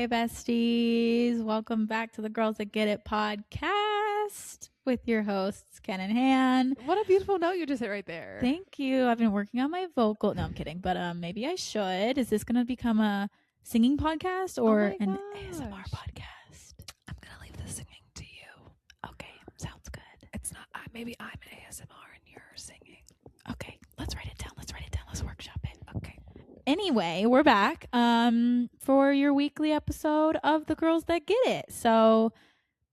Hi, besties. Welcome back to the Girls That Get It podcast with your hosts, Ken and Han. What a beautiful note you just hit right there. Thank you. I've been working on my vocal. No, I'm kidding. But maybe I should. Is this going to become a singing podcast or an ASMR podcast? I'm going to leave the singing to you. Okay, sounds good. It's not, maybe I'm an ASMR and you're singing. Okay, let's write it down. Let's workshop it. Okay. Anyway, we're back for your weekly episode of the Girls That Get It. So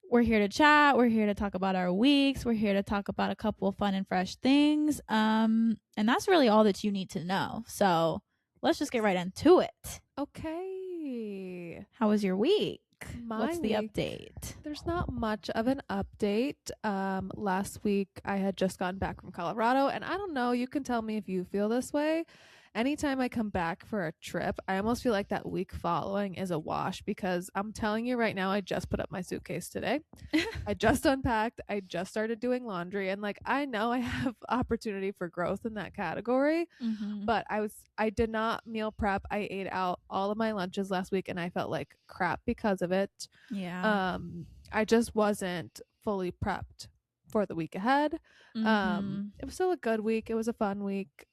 we're here to chat. We're here to talk about our weeks. We're here to talk about a couple of fun and fresh things. And that's really all that you need to know. So let's just get right into it. Okay. How was your week? What's the week, update? There's not much of an update. Last week I had just gotten back from Colorado, and I don't know, you can tell me if you feel this way. Anytime I come back for a trip, I almost feel like that week following is a wash, because I'm telling you right now, I just put up my suitcase today. I just unpacked. I just started doing laundry, and I know I have opportunity for growth in that category, but I did not meal prep. I ate out all of my lunches last week and I felt like crap because of it. Yeah. I just wasn't fully prepped for the week ahead. It was still a good week. It was a fun week.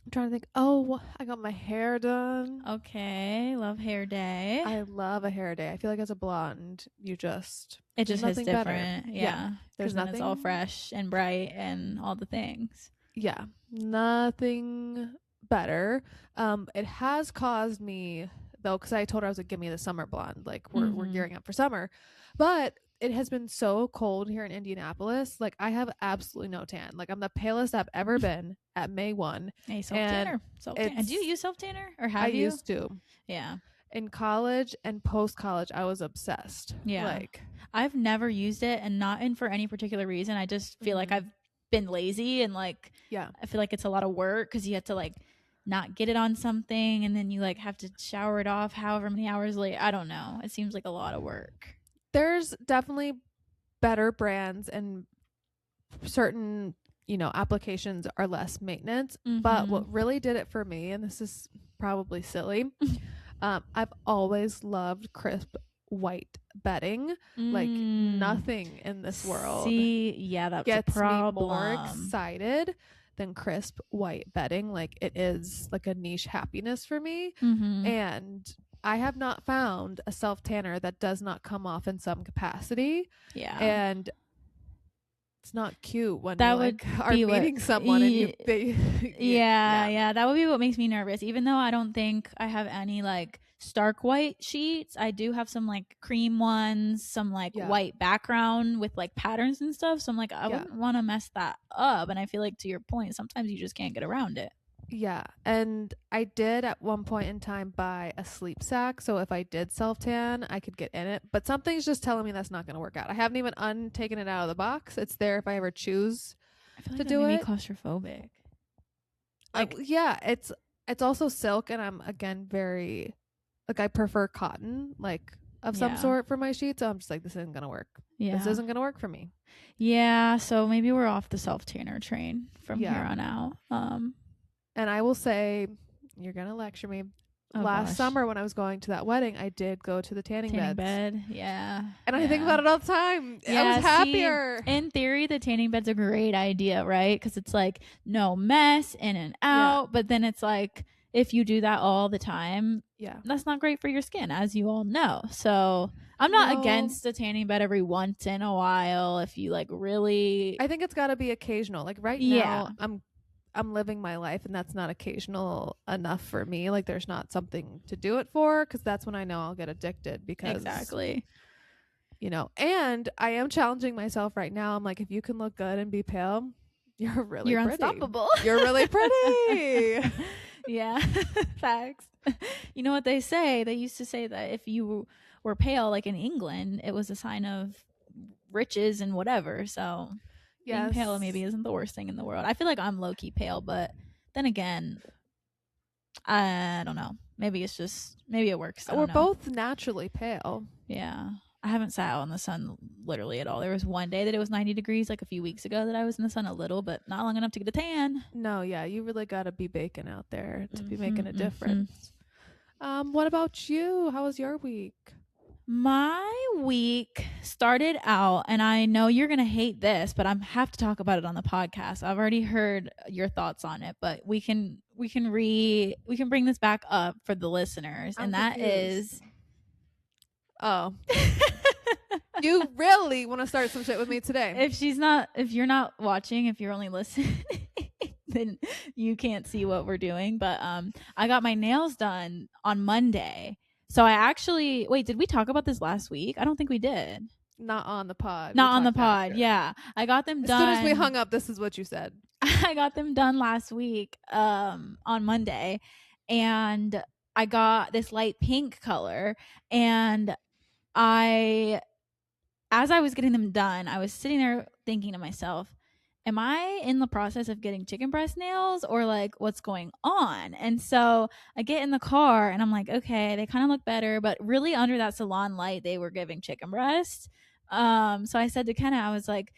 I'm trying to think. Oh, I got my hair done. Okay. Love hair day. I love a hair day. I feel like as a blonde, it just hits different. Better. Yeah. There's nothing. It's all fresh and bright and all the things. Yeah. Nothing better. It has caused me, though, because I told her I was like, give me the summer blonde. We're gearing up for summer. But it has been so cold here in Indianapolis. I have absolutely no tan. I'm the palest I've ever been at May 1. Hey, self-tanner. Do you use self-tanner? Or have you? I used to. Yeah. In college and post-college, I was obsessed. Yeah. I've never used it, and not for any particular reason. I just feel like I've been lazy, and I feel like it's a lot of work because you have to not get it on something, and then you have to shower it off however many hours later. I don't know. It seems like a lot of work. There's definitely better brands, and certain, applications are less maintenance. But what really did it for me, and this is probably silly, I've always loved crisp white bedding. Nothing in this world that's gets a problem. me more excited than crisp white bedding. It is a niche happiness for me. And I have not found a self-tanner that does not come off in some capacity. Yeah. And it's not cute when that you are meeting someone and you yeah, that would be what makes me nervous. Even though I don't think I have any stark white sheets, I do have some cream ones, some white background with patterns and stuff. So I'm I wouldn't want to mess that up. And I feel to your point, sometimes you just can't get around it. Yeah. And I did at one point in time buy a sleep sack, so if I did self-tan, I could get in it. But something's just telling me that's not going to work out. I haven't even taken it out of the box. It's there if I ever choose to do it. Claustrophobic. Yeah, it's also silk, and I'm again very I prefer cotton of some sort for my sheets. So I'm just this isn't going to work. Yeah. This isn't going to work for me. Yeah, so maybe we're off the self-tanner train from here on out. And I will say, you're going to lecture me. Last summer when I was going to that wedding, I did go to the tanning bed. Yeah. And I think about it all the time. Yeah, I was happier. In theory, the tanning bed's a great idea, right? Because it's no mess, in and out. Yeah. But then it's if you do that all the time, that's not great for your skin, as you all know. So I'm not against a tanning bed every once in a while if you really. I think it's got to be occasional. Right now, I'm living my life, and that's not occasional enough for me. There's not something to do it for, because that's when I know I'll get addicted. Because exactly, and I am challenging myself right now. I'm if you can look good and be pale, you're pretty. Unstoppable. You're really pretty. Yeah, facts. You know what they say? They used to say that if you were pale, in England, it was a sign of riches and whatever. So being pale maybe isn't the worst thing in the world. I feel I'm low-key pale, but then again, I don't know. Maybe it works. We're both naturally pale. Yeah. I haven't sat out in the sun literally at all. There was one day that it was 90 degrees a few weeks ago that I was in the sun a little, but not long enough to get a tan. No, yeah, you really got to be baking out there to be making a difference. What about you? How was your week? My week started out, and I know you're gonna hate this, but I have to talk about it on the podcast. I've already heard your thoughts on it, but we can bring this back up for the listeners, I'm and that confused. is Oh, you really want to start some shit with me today? if you're not watching, if you're only listening, then you can't see what we're doing. But I got my nails done on Monday. So I actually wait, did we talk about this last week? I don't think we did. Not on the pod. Not on the pod. After. Yeah. I got them As done. soon as we hung up, this is what you said. I got them done last week on Monday, and I got this light pink color, and as I was getting them done, I was sitting there thinking to myself, am I in the process of getting chicken breast nails, or like what's going on? And so I get in the car and I'm like, okay, they kind of look better, but really under that salon light, they were giving chicken breast. So I said to Kenna, I was like,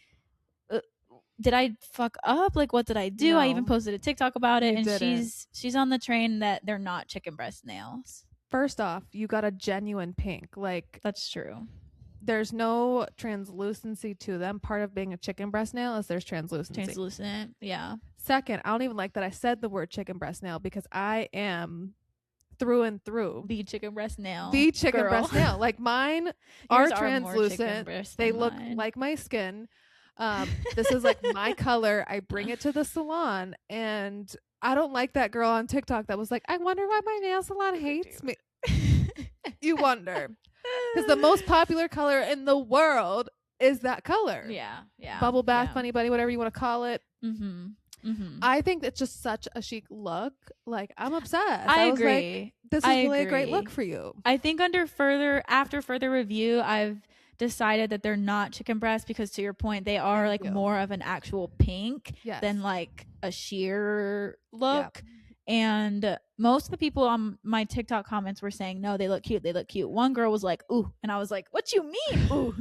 did I fuck up? Like, what did I do? No, I even posted a TikTok about it, you and didn't. she's on the train that they're not chicken breast nails. First off, you got a genuine pink. Like, That's true. There's no translucency to them. Part of being a chicken breast nail is there's translucency. Translucent, yeah. Second, I don't even like that I said the word chicken breast nail because I am through and through the chicken breast nail. The chicken breast nail. Like mine are translucent. They look like my skin. This is like my color. I bring it to the salon, and I don't like that girl on TikTok that was like, I wonder why my nail salon hates me. You wonder. Because the most popular color in the world is that color. Yeah. Bubble bath, funny bunny, whatever you want to call it. Mm-hmm. Mm-hmm. I think it's just such a chic look. Like, I'm obsessed. I agree. Like, this is really a great look for you. I think after further review, I've decided that they're not chicken breast because, to your point, they are like more of an actual pink than like a sheer look. Yeah. And most of the people on my TikTok comments were saying, no, they look cute. They look cute. One girl was like, ooh. And I was like, what you mean? Ooh.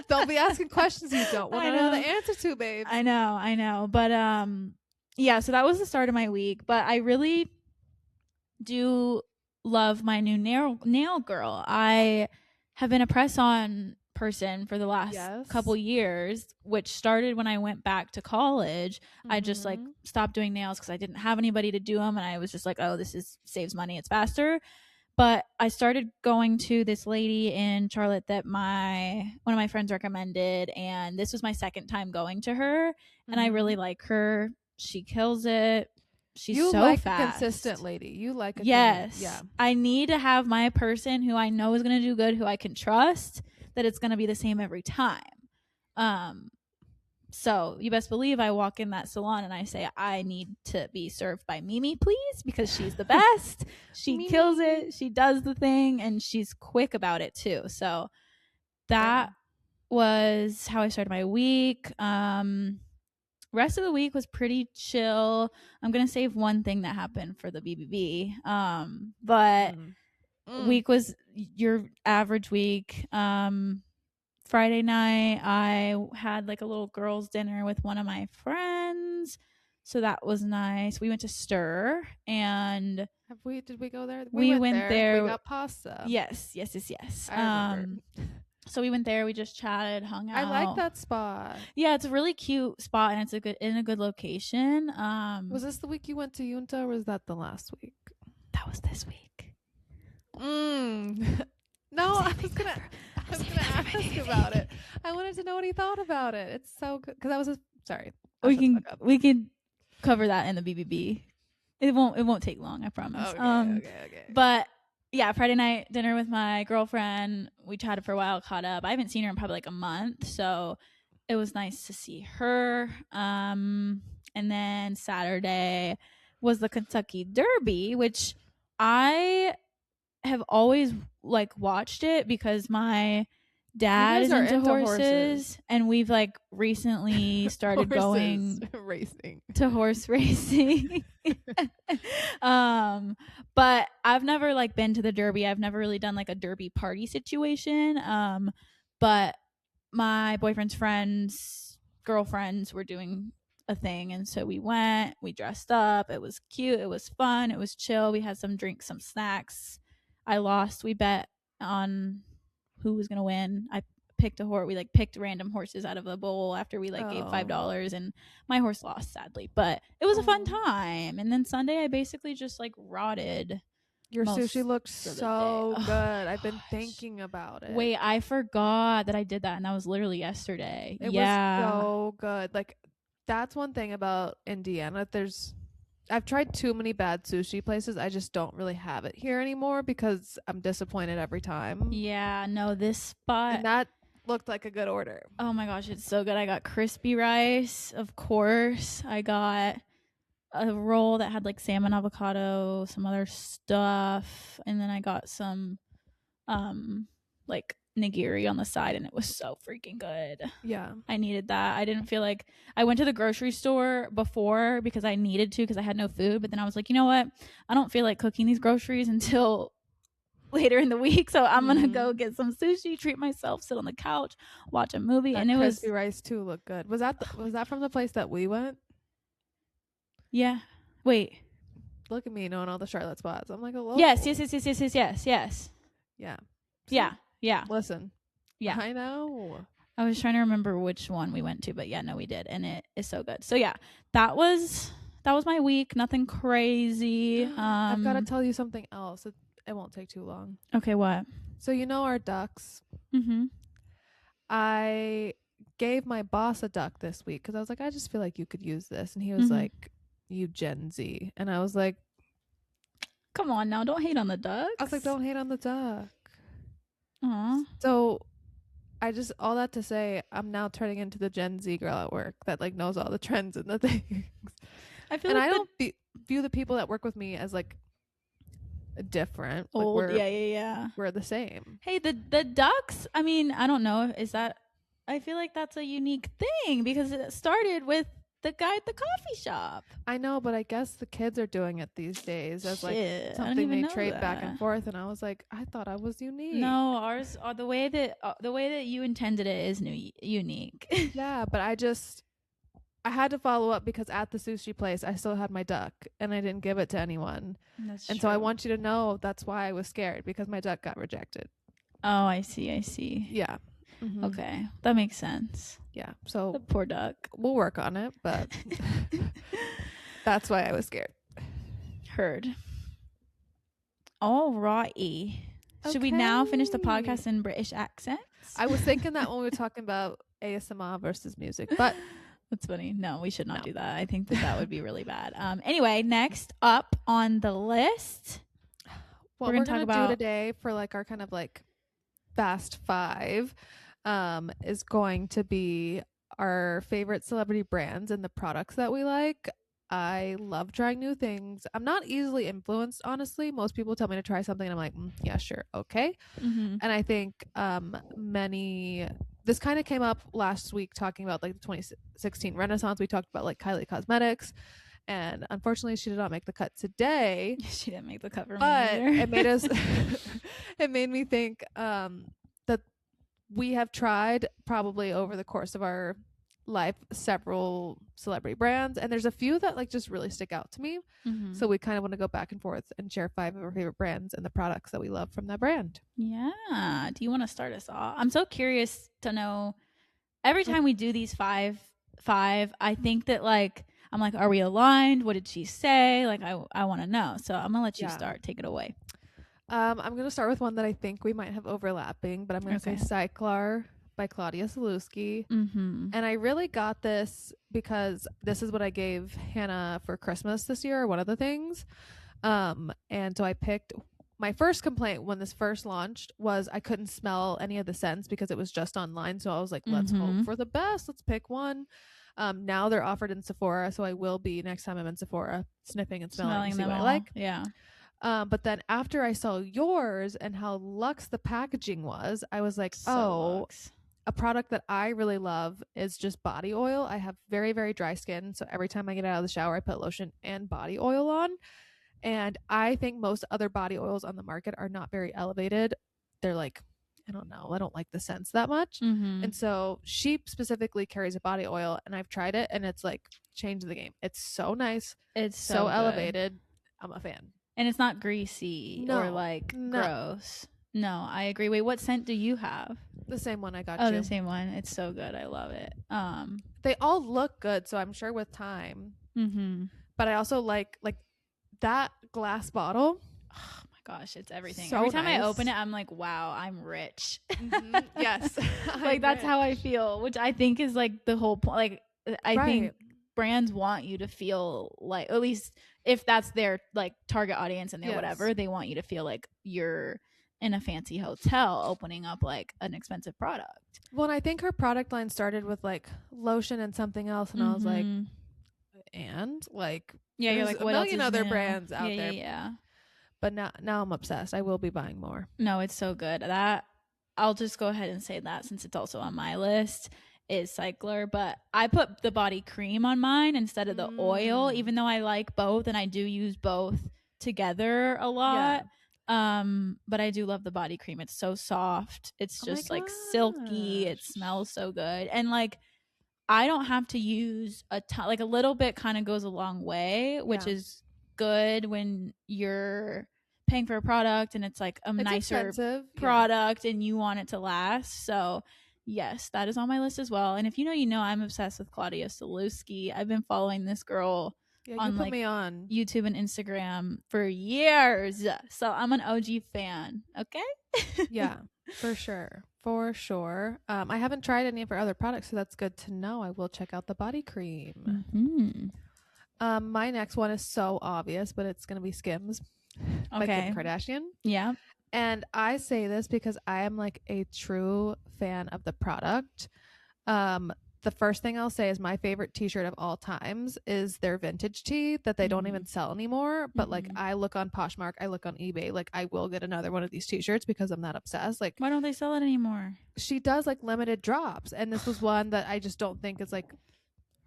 Don't be asking questions you don't want to know the answer to, babe. I know. But yeah, so that was the start of my week. But I really do love my new nail girl. I have been a press-on person for the last couple years, which started when I went back to college. I just like stopped doing nails because I didn't have anybody to do them, and I was just like, oh, this saves money, it's faster. But I started going to this lady in Charlotte that one of my friends recommended, and this was my second time going to her, and I really like her. She kills it. She's so like fast. A consistent lady. You like a yes. Yeah. I need to have my person who I know is going to do good, who I can trust, that it's going to be the same every time. So you best believe I walk in that salon and I say, I need to be served by Mimi, please, because she's the best. She kills it. She does the thing, and she's quick about it too. So that was how I started my week. Rest of the week was pretty chill. I'm going to save one thing that happened for the BBB. But week was your average week. Friday night I had like a little girls' dinner with one of my friends, so that was nice. We went to Stir, and did we go there? We went there. We got pasta. Yes. I remember. So we went there. We just chatted, hung out. I like that spot. Yeah, it's a really cute spot, and it's in a good location. Was this the week you went to Junta, or was that the last week? That was this week. No, I was gonna ask about it. I wanted to know what he thought about it. It's so good because sorry. We can cover that in the BBB. It won't take long, I promise. Okay. But yeah, Friday night dinner with my girlfriend. We chatted for a while, caught up. I haven't seen her in probably like a month, so it was nice to see her. And then Saturday was the Kentucky Derby, which I have always like watched it because my dad is into horses, and we've like recently started going to horse racing. But I've never like been to the Derby. I've never really done like a Derby party situation. But my boyfriend's friends, girlfriends were doing a thing, and so we went. We dressed up. It was cute. It was fun. It was chill. We had some drinks, some snacks. I lost. We bet on who was gonna win. I picked a horse. We like picked random horses out of a bowl after we like gave $5, and my horse lost sadly. But it was a fun time. And then Sunday, I basically just like rotted. Your sushi looked so good. I've been thinking about it. Wait, I forgot that I did that, and that was literally yesterday. It was so good. Like, that's one thing about Indiana. I've tried too many bad sushi places. I just don't really have it here anymore because I'm disappointed every time. Yeah, no, this spot. And that looked like a good order. Oh my gosh, it's so good. I got crispy rice, of course. I got a roll that had like salmon, avocado, some other stuff, and then I got some like nigiri on the side, and it was so freaking good. Yeah, I needed that. I didn't feel like I went to the grocery store before because I needed to because I had no food, but then I was like, you know what, I don't feel like cooking these groceries until later in the week, so I'm gonna go get some sushi, treat myself, sit on the couch, watch a movie. And it was crispy rice too looked good. Was that from the place that we went? Yeah. Wait. Look at me knowing all the Charlotte spots. I'm like a local. Yes. Yeah. See? Yeah. Listen. Yeah. I know. I was trying to remember which one we went to, but yeah, no, we did, and it is so good. So yeah, that was my week. Nothing crazy. I've got to tell you something else. It won't take too long. Okay, what? So you know our ducks. Mm-hmm. I gave my boss a duck this week because I was like, I just feel like you could use this, and he was like, "You Gen Z," and I was like, "Come on now, don't hate on the ducks." I was like, "Don't hate on the duck." Aww. So all that to say, I'm now turning into the Gen Z girl at work that like knows all the trends and the things. I feel like I don't view the people that work with me as like different. Old, like yeah. We're the same. Hey, the ducks. I mean, I don't know. Is that? I feel like that's a unique thing because it started with the guy at the coffee shop. I know, but I guess the kids are doing it these days as like something they trade back and forth. And I was like, I thought I was unique. No, ours the way that you intended it is unique. Yeah, but I had to follow up because at the sushi place I still had my duck and I didn't give it to anyone. That's and true. So I want you to know that's why I was scared, because my duck got rejected. Oh, I see. Yeah. Mm-hmm. Okay, that makes sense. Yeah, so the poor duck. We'll work on it, but that's why I was scared. Heard. Alrighty. Should we now finish the podcast in British accents? I was thinking that when we were talking about ASMR versus music, but that's funny. No, we should not do that. I think that would be really bad. Anyway, next up on the list, what we're gonna talk about today for like our kind of like fast five is going to be our favorite celebrity brands and the products that we like. I love trying new things. I'm not easily influenced, honestly. Most people tell me to try something and I'm like, yeah, sure, okay. And I think this kind of came up last week talking about like the 2016 Renaissance. We talked about like Kylie Cosmetics, and unfortunately she did not make the cut today. She didn't make the cut for me either. It made me think that we have tried probably over the course of our life several celebrity brands, and there's a few that like just really stick out to me. So we kind of want to go back and forth and share 5 of our favorite brands and the products that we love from that brand. Yeah. Do you want to start us off? I'm so curious to know. Every time we do these five, I think that like I'm like, are we aligned? What did she say? Like I want to know. So I'm gonna let you start. Take it away. I'm going to start with one that I think we might have overlapping, but I'm going to say Cyclar by Claudia Salewski. And I really got this because this is what I gave Hannah for Christmas this year, one of the things. And so I picked, my first complaint when this first launched was I couldn't smell any of the scents because it was just online. So I was like, let's hope for the best. Let's pick one. Now they're offered in Sephora, so I will be next time I'm in Sephora sniffing and smelling see what I like. Yeah. But then after I saw yours and how luxe the packaging was, I was like, luxe. A product that I really love is just body oil. I have very, very dry skin. So every time I get out of the shower, I put lotion and body oil on. And I think most other body oils on the market are not very elevated. They're like, I don't know. I don't like the scents that much. And so she specifically carries a body oil, and I've tried it, and it's like changed the game. It's so nice. It's so elevated. I'm a fan. And it's not greasy or like gross. No, I agree. Wait, what scent do you have? The same one I got you. you. The same one. It's so good. I love it. They all look good, so I'm sure with time. Mm-hmm. But I also like that glass bottle. Oh my gosh, it's everything. So Every time nice. I open it, I'm like, wow, I'm rich. Mm-hmm. Yes. Like that's how I feel, which I think is like the whole point. Like I think brands want you to feel like, at least if that's their like target audience and their whatever, they want you to feel like you're in a fancy hotel opening up like an expensive product. Well, and I think her product line started with like lotion and something else, and I was like, and like, you're like, what a million else other new? brands out there. Yeah. But now I'm obsessed. I will be buying more. No, it's so good. That I'll just go ahead and say that since it's also on my list is Cycler, but I put the body cream on mine instead of the oil, even though I like both and I do use both together a lot. But I do love the body cream. It's so soft. It's just like silky. It smells so good. And like I don't have to use a ton, like a little bit kind of goes a long way, which is good when you're paying for a product and it's like a nicer product and you want it to last. So yes, that is on my list as well. And if you know, I'm obsessed with Claudia Sulewski. I've been following this girl on like YouTube and Instagram for years. So I'm an OG fan. Okay. Yeah, for sure. I haven't tried any of her other products, so that's good to know. I will check out the body cream. Mm-hmm. My next one is so obvious, but it's gonna be Skims by Kim Kardashian. Yeah. And I say this because I am like a true fan of the product. The first thing I'll say is my favorite t-shirt of all times is their vintage tee that they don't even sell anymore. But like I look on Poshmark, I look on eBay, like I will get another one of these t-shirts because I'm that obsessed. Like, why don't they sell it anymore? She does like limited drops, and this was one that I just don't think is like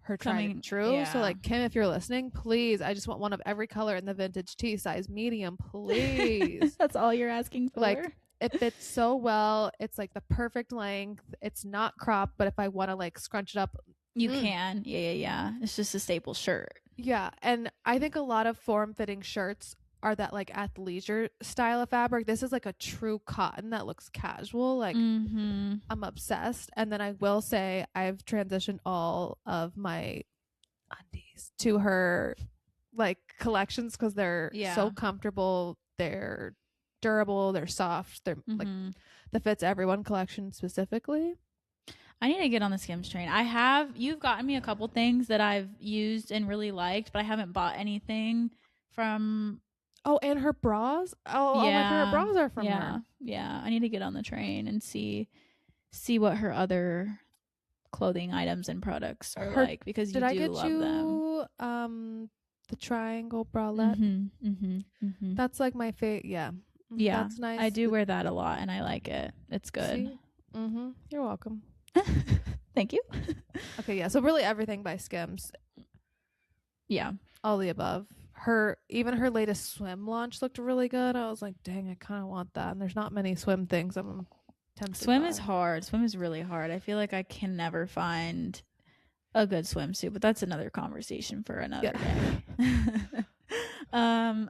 her tried and true. Yeah. So like Kim, if you're listening, please, I just want one of every color in the vintage tee, size medium, please. That's all you're asking for. Like it fits so well. It's like the perfect length. It's not cropped, but if I want to like scrunch it up, you can. Yeah. It's just a staple shirt. Yeah. And I think a lot of form-fitting shirts are that like athleisure style of fabric. This is like a true cotton that looks casual. Like I'm obsessed. And then I will say I've transitioned all of my undies to her like collections because they're so comfortable. They're durable, they're soft, they're like the Fits Everyone collection specifically. I need to get on the Skims train. You've gotten me a couple things that I've used and really liked, but I haven't bought anything from. Oh, and her bras. Oh, my favorite bras are from her. Yeah, I need to get on the train and see what her other clothing items and products are like, because you do love them. The triangle bralette. That's like my favorite. Yeah, that's nice. I do wear that a lot and I like it. It's good. You're welcome. Thank you. Okay, yeah, so really everything by Skims. Yeah, all the above. Her latest swim launch looked really good. I was like, dang, I kind of want that. And there's not many swim things I'm tempted Swim by. is hard. Swim is really hard. I feel like I can never find a good swimsuit, but that's another conversation for another day.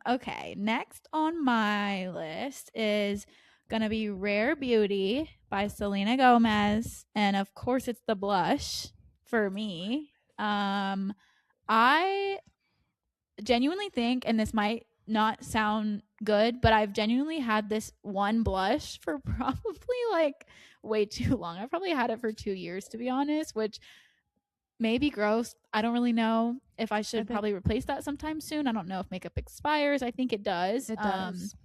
Okay, next on my list is gonna be Rare Beauty by Selena Gomez, and of course it's the blush for me. I genuinely think, and this might not sound good, but I've genuinely had this one blush for probably like way too long. I've probably had it for 2 years, to be honest, which may be gross. I don't really know if I should probably replace that sometime soon. I don't know if makeup expires. I think it does. It does.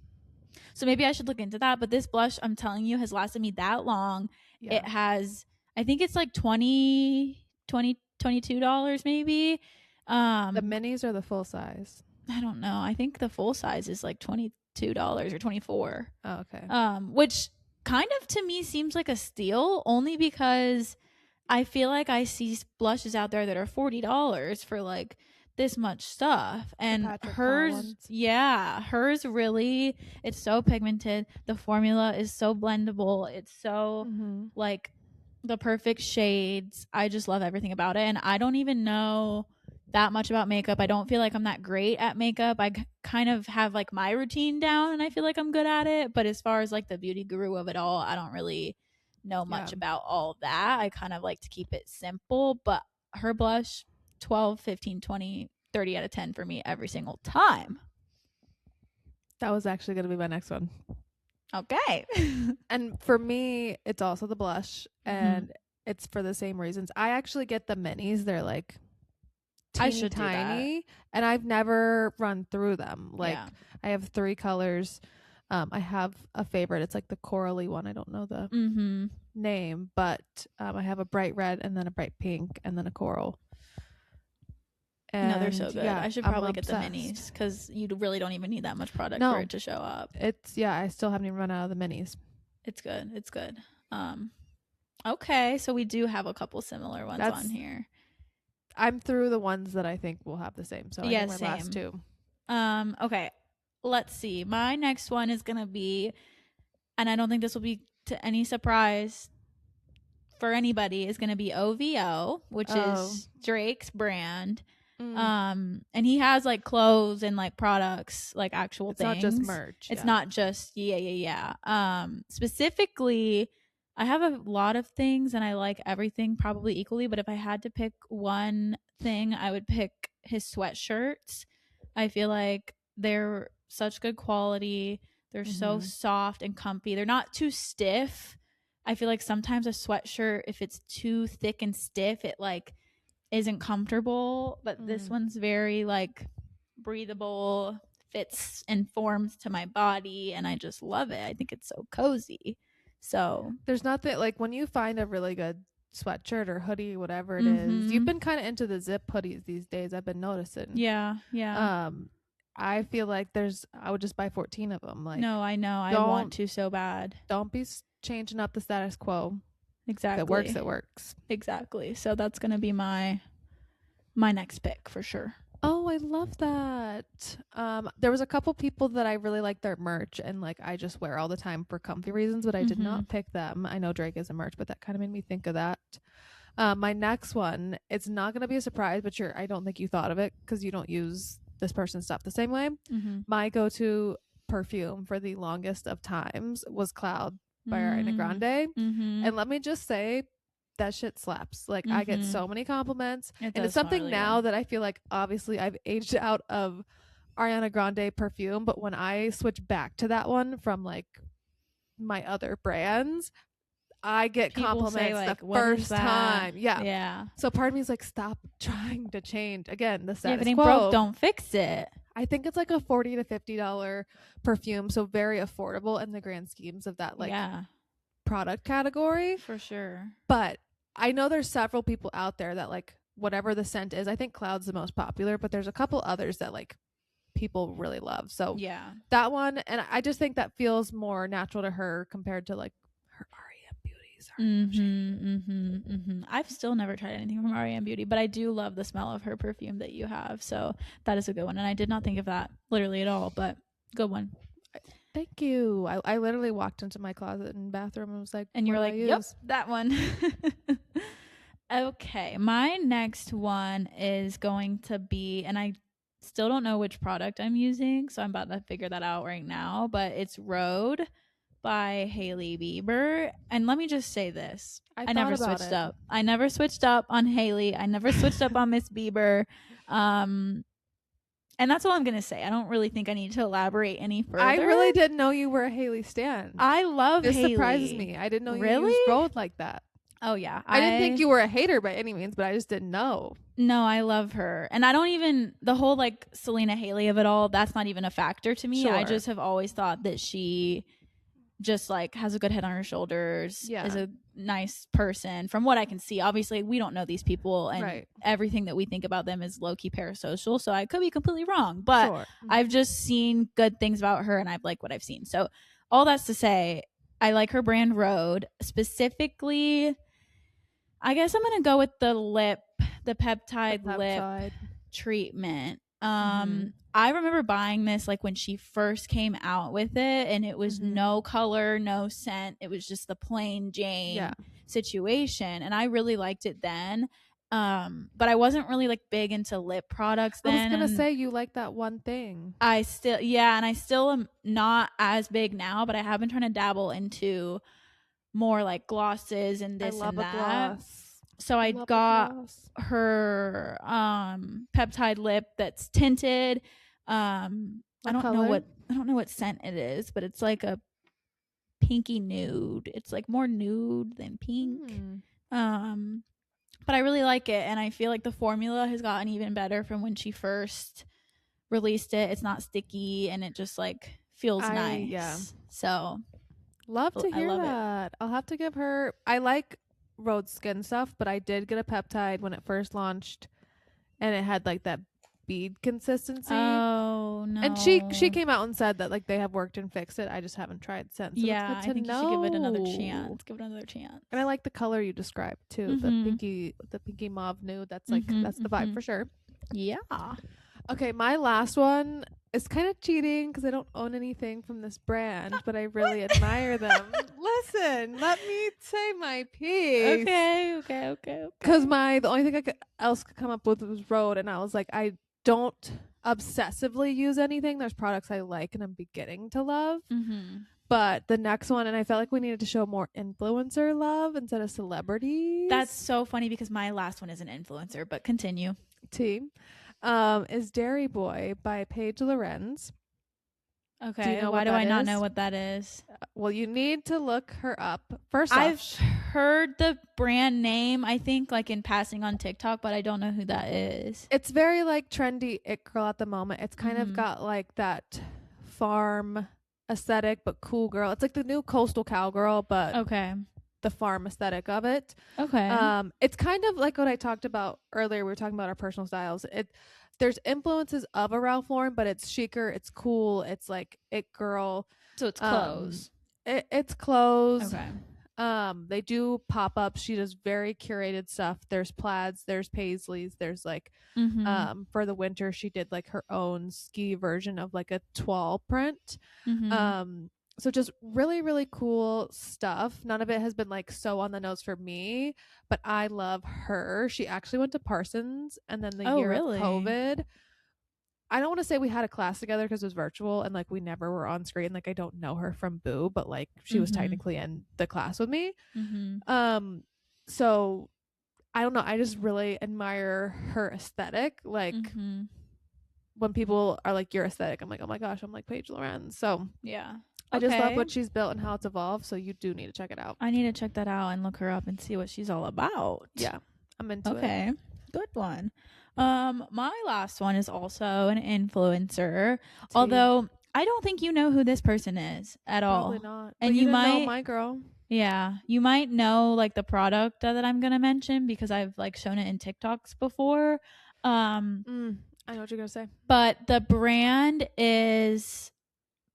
So maybe I should look into that. But this blush, I'm telling you, has lasted me that long. Yeah. It has, I think it's like $22 maybe. The minis or the full size? I don't know. I think the full size is like $22 or $24. Oh, okay. Which kind of to me seems like a steal, only because I feel like I see blushes out there that are $40 for like this much stuff, and hers really, it's so pigmented. The formula is so blendable. It's so like the perfect shades. I just love everything about it, and I don't even know that much about makeup. I don't feel like I'm that great at makeup. I kind of have like my routine down and I feel like I'm good at it. But as far as like the beauty guru of it all, I don't really know much about all of that. I kind of like to keep it simple. But her blush, 12, 15, 20, 30 out of 10 for me every single time. That was actually going to be my next one. Okay. And for me, it's also the blush, and it's for the same reasons. I actually get the minis. They're like teeny tiny, and I've never run through them. Like I have 3 colors. I have a favorite. It's like the corally one. I don't know the name, but I have a bright red and then a bright pink and then a coral. And no, they're so good. I should probably get the minis because you really don't even need that much product for it to show up. I still haven't even run out of the minis. It's good. Okay, so we do have a couple similar ones on here. I'm through the ones that I think will have the same. So I think my last 2. Okay, let's see. My next one is gonna be, and I don't think this will be to any surprise for anybody, is gonna be OVO, which is Drake's brand. And he has like clothes and like products, like actual things. It's not just merch. It's not just specifically, I have a lot of things and I like everything probably equally, but if I had to pick one thing, I would pick his sweatshirts. I feel like they're such good quality. They're so soft and comfy. They're not too stiff. I feel like sometimes a sweatshirt, if it's too thick and stiff, it like isn't comfortable, but this one's very like breathable, fits and forms to my body, and I just love it. I think it's so cozy. So there's nothing like when you find a really good sweatshirt or hoodie, whatever it is. You've been kind of into the zip hoodies these days, I've been noticing. Yeah. I feel like I would just buy 14 of them. Like, no, I know, I want to so bad. Don't be changing up the status quo. Exactly. If it works. Exactly. So that's gonna be my next pick for sure. Oh, I love that. There was a couple people that I really like their merch and like I just wear all the time for comfy reasons, but I did not pick them. I know Drake is a merch, but that kind of made me think of that. My next one, it's not gonna be a surprise, but I don't think you thought of it because you don't use this person's stuff the same way. My go-to perfume for the longest of times was Cloud by Ariana Grande. And let me just say, that shit slaps. Like I get so many compliments, and it's something really now that I feel like obviously I've aged out of Ariana Grande perfume, but when I switch back to that one from like my other brands, I get people compliments like, the first time. Yeah. So part of me is like, stop trying to change. Again, the status if it ain't quo. Broke, don't fix it. I think it's like a $40 to $50 perfume, so very affordable in the grand schemes of that product category. For sure. But I know there's several people out there that like whatever the scent is. I think Cloud's the most popular, but there's a couple others that like people really love. So that one, and I just think that feels more natural to her compared to like her REM beauties. I've still never tried anything from REM Beauty, but I do love the smell of her perfume that you have. So that is a good one. And I did not think of that literally at all, but good one. Thank you. I literally walked into my closet and bathroom and was like, and you're like, yep, that one. Okay. My next one is going to be, and I still don't know which product I'm using, so I'm about to figure that out right now, but it's Rhode by Hailey Bieber. And let me just say this. I never switched up. I never switched up on Hailey. I never switched up on Miss Bieber. And that's all I'm going to say. I don't really think I need to elaborate any further. I really didn't know you were a Hailey stan. I love Hailey. This surprises me. I didn't know you used Rhode like that. Oh, yeah. I didn't think you were a hater by any means, but I just didn't know. No, I love her. And I don't even, the whole like Selena Hailey of it all, that's not even a factor to me. Sure. I just have always thought that she just like has a good head on her shoulders, is a nice person from what I can see. Obviously we don't know these people, and everything that we think about them is low-key parasocial, so I could be completely wrong, but I've just seen good things about her and I've liked what I've seen. So all that's to say, I like her brand Rhode. Specifically, I guess I'm gonna go with the peptide lip treatment. I remember buying this like when she first came out with it, and it was no color, no scent. It was just the plain Jane situation, and I really liked it then. But I wasn't really like big into lip products then. I was gonna say you like that one thing. And I still am not as big now, but I have been trying to dabble into more like glosses and this and that. Gloss. So I got her peptide lip that's tinted. I don't know what scent it is, but it's like a pinky nude. It's like more nude than pink. But I really like it, and I feel like the formula has gotten even better from when she first released it. It's not sticky, and it just like feels nice. Yeah. So love to hear that. I'll have to give her. I like Rhode Skin stuff, but I did get a peptide when it first launched, and it had like that bead consistency. Oh no! And she came out and said that like they have worked and fixed it. I just haven't tried since. So yeah, I think you should give it another chance. And I like the color you described too. The pinky mauve nude. That's like that's the vibe for sure. Yeah. Okay, my last one is kind of cheating because I don't own anything from this brand, but I really admire them. Listen, let me say my piece. Okay. Because the only thing I could come up with was Rhode, and I was like, I don't obsessively use anything. There's products I like and I'm beginning to love. But the next one, and I felt like we needed to show more influencer love instead of celebrities. That's so funny because my last one is an influencer, but continue. Is Dairy Boy by Paige Lorenz. Okay. Do you know why do I not know what that is? Well, you need to look her up. First I've heard the brand name, I think, like in passing on TikTok, but I don't know who that is. It's very like trendy it girl at the moment. It's kind of got like that farm aesthetic, but cool girl. It's like the new coastal cowgirl, but the farm aesthetic of it. It's kind of like what I talked about earlier. We were talking about our personal styles. There's influences of a Ralph Lauren, but it's chicer, it's cool, it's like it girl. So it's clothes. It's clothes. They do pop up. She does very curated stuff. There's plaids, there's paisleys, there's like for the winter she did like her own ski version of like a toile print. So just really, really cool stuff. None of it has been like so on the nose for me, but I love her. She actually went to Parsons, and then the year of COVID, I don't want to say we had a class together because it was virtual and like we never were on screen. Like I don't know her from Boo, but like she was technically in the class with me. So I don't know. I just really admire her aesthetic. Like when people are like, you're aesthetic, I'm like, oh my gosh, I'm like Paige Lorenz. So yeah. I just love what she's built and how it's evolved. So you do need to check it out. I need to check that out and look her up and see what she's all about. Yeah, I'm into it. Okay, good one. My last one is also an influencer, although I don't think you know who this person is at all. Probably not. And you might know my girl. Yeah, you might know like the product that I'm gonna mention because I've like shown it in TikToks before. I know what you're gonna say. But the brand is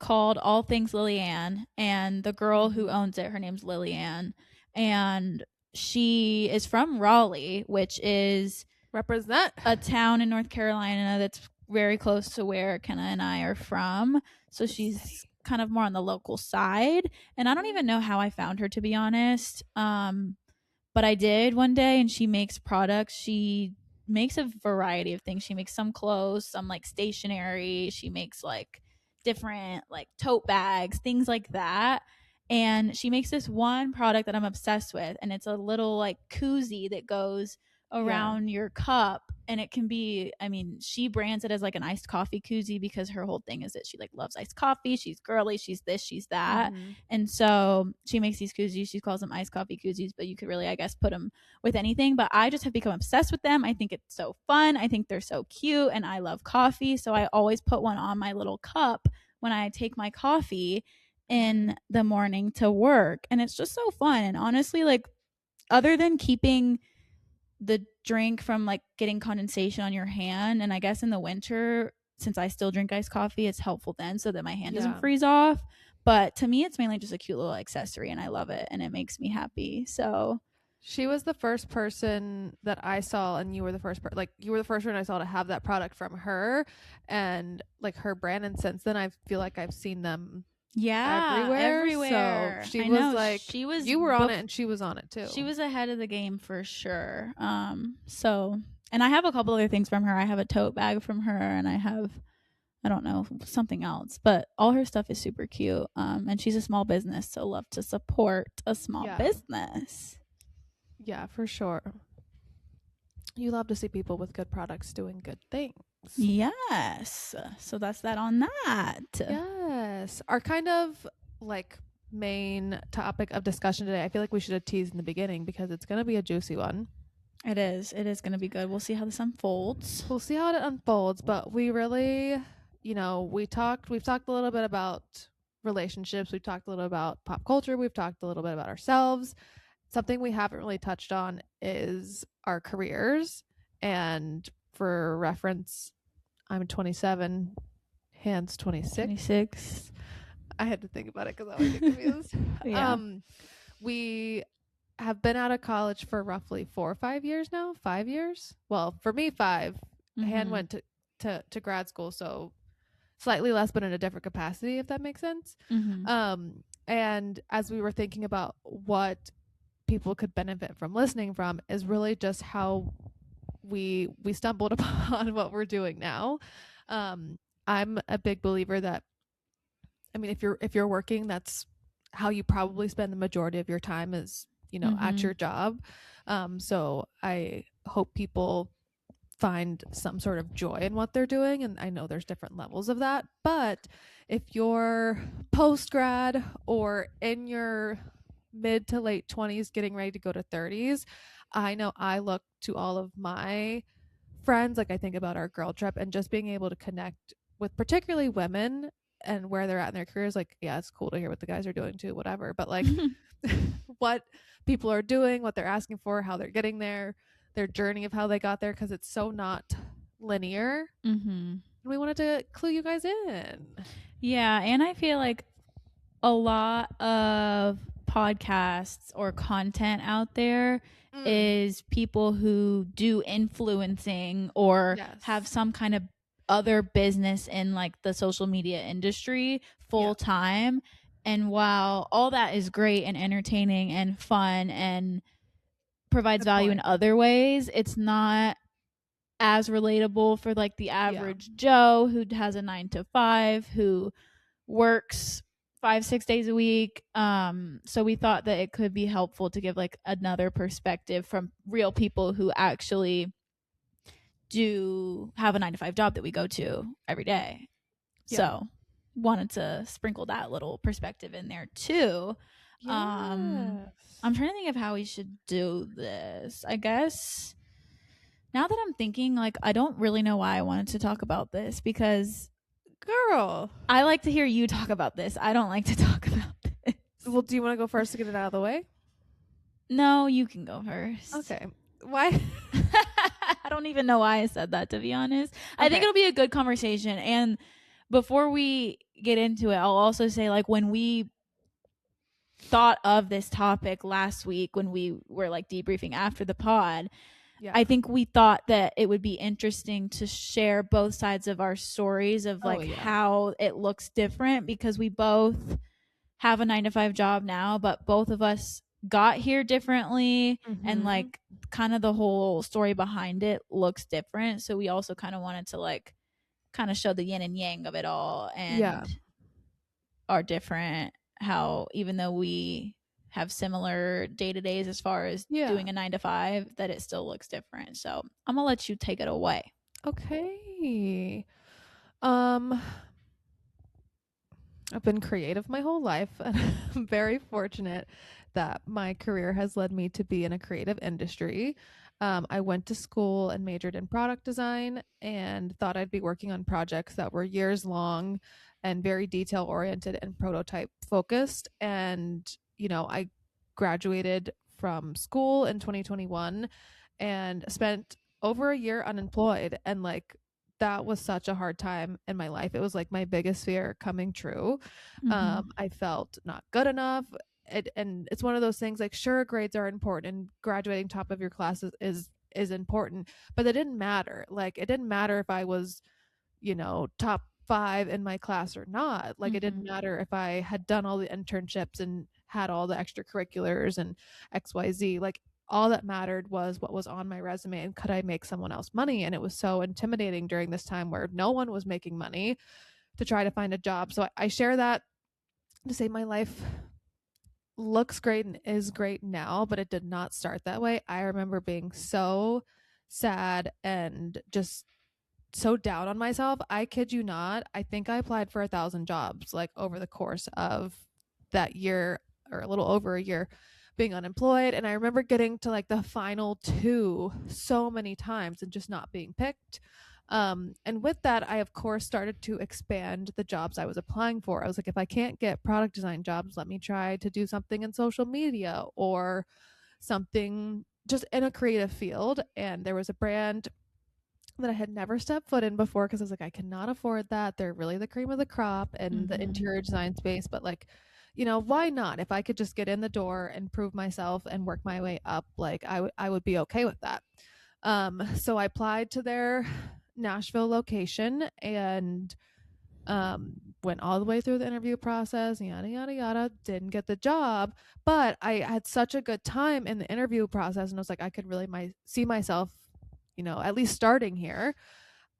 called All Things Lillian, and the girl who owns it, her name's Lillian, and she is from Raleigh, which is a town in North Carolina that's very close to where Kenna and I are from. So she's kind of more on the local side, and I don't even know how I found her, to be honest, but I did one day. And she makes products. She makes a variety of things. She makes some clothes, some like stationery. She makes like different like tote bags, things like that. And she makes this one product that I'm obsessed with, and it's a little like koozie that goes around your cup, and it can be, I mean, she brands it as like an iced coffee koozie because her whole thing is that she like loves iced coffee, she's girly, she's this, she's that. And so she makes these koozies, she calls them iced coffee koozies, but you could really, I guess, put them with anything. But I just have become obsessed with them. I think it's so fun, I think they're so cute, and I love coffee, so I always put one on my little cup when I take my coffee in the morning to work. And it's just so fun. And honestly, like, other than keeping the drink from like getting condensation on your hand, and I guess in the winter, since I still drink iced coffee, it's helpful then so that my hand doesn't freeze off. But to me, it's mainly just a cute little accessory, and I love it, and it makes me happy. So she was the first person that I saw, and you were the first you were the first one I saw to have that product from her and like her brand. And since then, I feel like I've seen them Yeah, everywhere. So everywhere. she I was know. like, She was you were on it and she was on it too. she was ahead of the game for sure. So and I have a couple other things from her. I have a tote bag from her and I have I don't know, something else, but all her stuff is super cute. And she's a small business, so love to support a small Yeah. business. Yeah, for sure. You love to see people with good products doing good things. Yes. So that's that on that. Yes. Our kind of like main topic of discussion today, I feel like we should have teased in the beginning because it's going to be a juicy one. It is. It is going to be good. We'll see how this unfolds. We'll see how it unfolds, but we really, we've talked a little bit about relationships, we've talked a little about pop culture, we've talked a little bit about ourselves. Something we haven't really touched on is our careers. And for reference, I'm 27, Han's 26. 26. I had to think about it because I was confused. Yeah. We have been out of college for roughly 4 or 5 years now. 5 years? Well, for me, 5. Han went to grad school, so slightly less, but in a different capacity, if that makes sense. And as we were thinking about what people could benefit from listening from, is really just how we stumbled upon what we're doing now. I'm a big believer that, I mean, if you're working, that's how you probably spend the majority of your time is, at your job. So I hope people find some sort of joy in what they're doing. And I know there's different levels of that. But if you're post grad or in your mid to late 20s getting ready to go to 30s, I know I look to all of my friends, like I think about our girl trip and just being able to connect with particularly women and where they're at in their careers. Like, yeah, it's cool to hear what the guys are doing too, whatever, but like what people are doing, what they're asking for, how they're getting there, their journey of how they got there, because it's so not linear. And we wanted to clue you guys in. Yeah, and I feel like a lot of podcasts or content out there is people who do influencing or have some kind of other business in like the social media industry full time. And while all that is great and entertaining and fun and provides value in other ways, it's not as relatable for like the average Joe who has a 9 to 5, who works 5-6 days a week. So we thought that it could be helpful to give like another perspective from real people who actually do have a 9 to 5 job that we go to every day. So wanted to sprinkle that little perspective in there too. I'm trying to think of how we should do this. I guess now that I'm thinking, like, I don't really know why I wanted to talk about this, because girl, I like to hear you talk about this. I don't like to talk about this. Well, do you want to go first to get it out of the way? No, you can go first. Okay. Why? I don't even know why I said that, to be honest. Okay. I think it'll be a good conversation. And before we get into it, I'll also say, like, when we thought of this topic last week, when we were like debriefing after the pod, I think we thought that it would be interesting to share both sides of our stories of like how it looks different, because we both have a 9 to 5 job now, but both of us got here differently, and like kind of the whole story behind it looks different. So we also kind of wanted to like kind of show the yin and yang of it all, and are different, how even though we have similar day-to-days as far as doing a 9 to 5, that it still looks different. So I'm gonna let you take it away. Okay. I've been creative my whole life, and I'm very fortunate that my career has led me to be in a creative industry. I went to school and majored in product design and thought I'd be working on projects that were years long and very detail oriented and prototype focused. And, I graduated from school in 2021 and spent over a year unemployed. And like, that was such a hard time in my life. It was like my biggest fear coming true. I felt not good enough. And it's one of those things, like, sure, grades are important and graduating top of your class is important, but it didn't matter. Like, it didn't matter if I was, top 5 in my class or not. Like it didn't matter if I had done all the internships and had all the extracurriculars and XYZ. Like all that mattered was what was on my resume and could I make someone else money. And it was so intimidating during this time where no one was making money to try to find a job. So I share that to say my life looks great and is great now, but it did not start that way. I remember being so sad and just so down on myself. I kid you not. I think I applied for 1,000 jobs like over the course of that year or a little over a year being unemployed. And I remember getting to like the final 2 so many times and just not being picked. And with that, I of course started to expand the jobs I was applying for. I was like, if I can't get product design jobs, let me try to do something in social media or something just in a creative field. And there was a brand that I had never stepped foot in before because I was like, I cannot afford that. They're really the cream of the crop in the interior design space. But like, you know, why not? If I could just get in the door and prove myself and work my way up, like I would be okay with that. So I applied to their Nashville location and went all the way through the interview process, yada yada yada, didn't get the job, but I had such a good time in the interview process and I was like, I could really see myself, you know, at least starting here.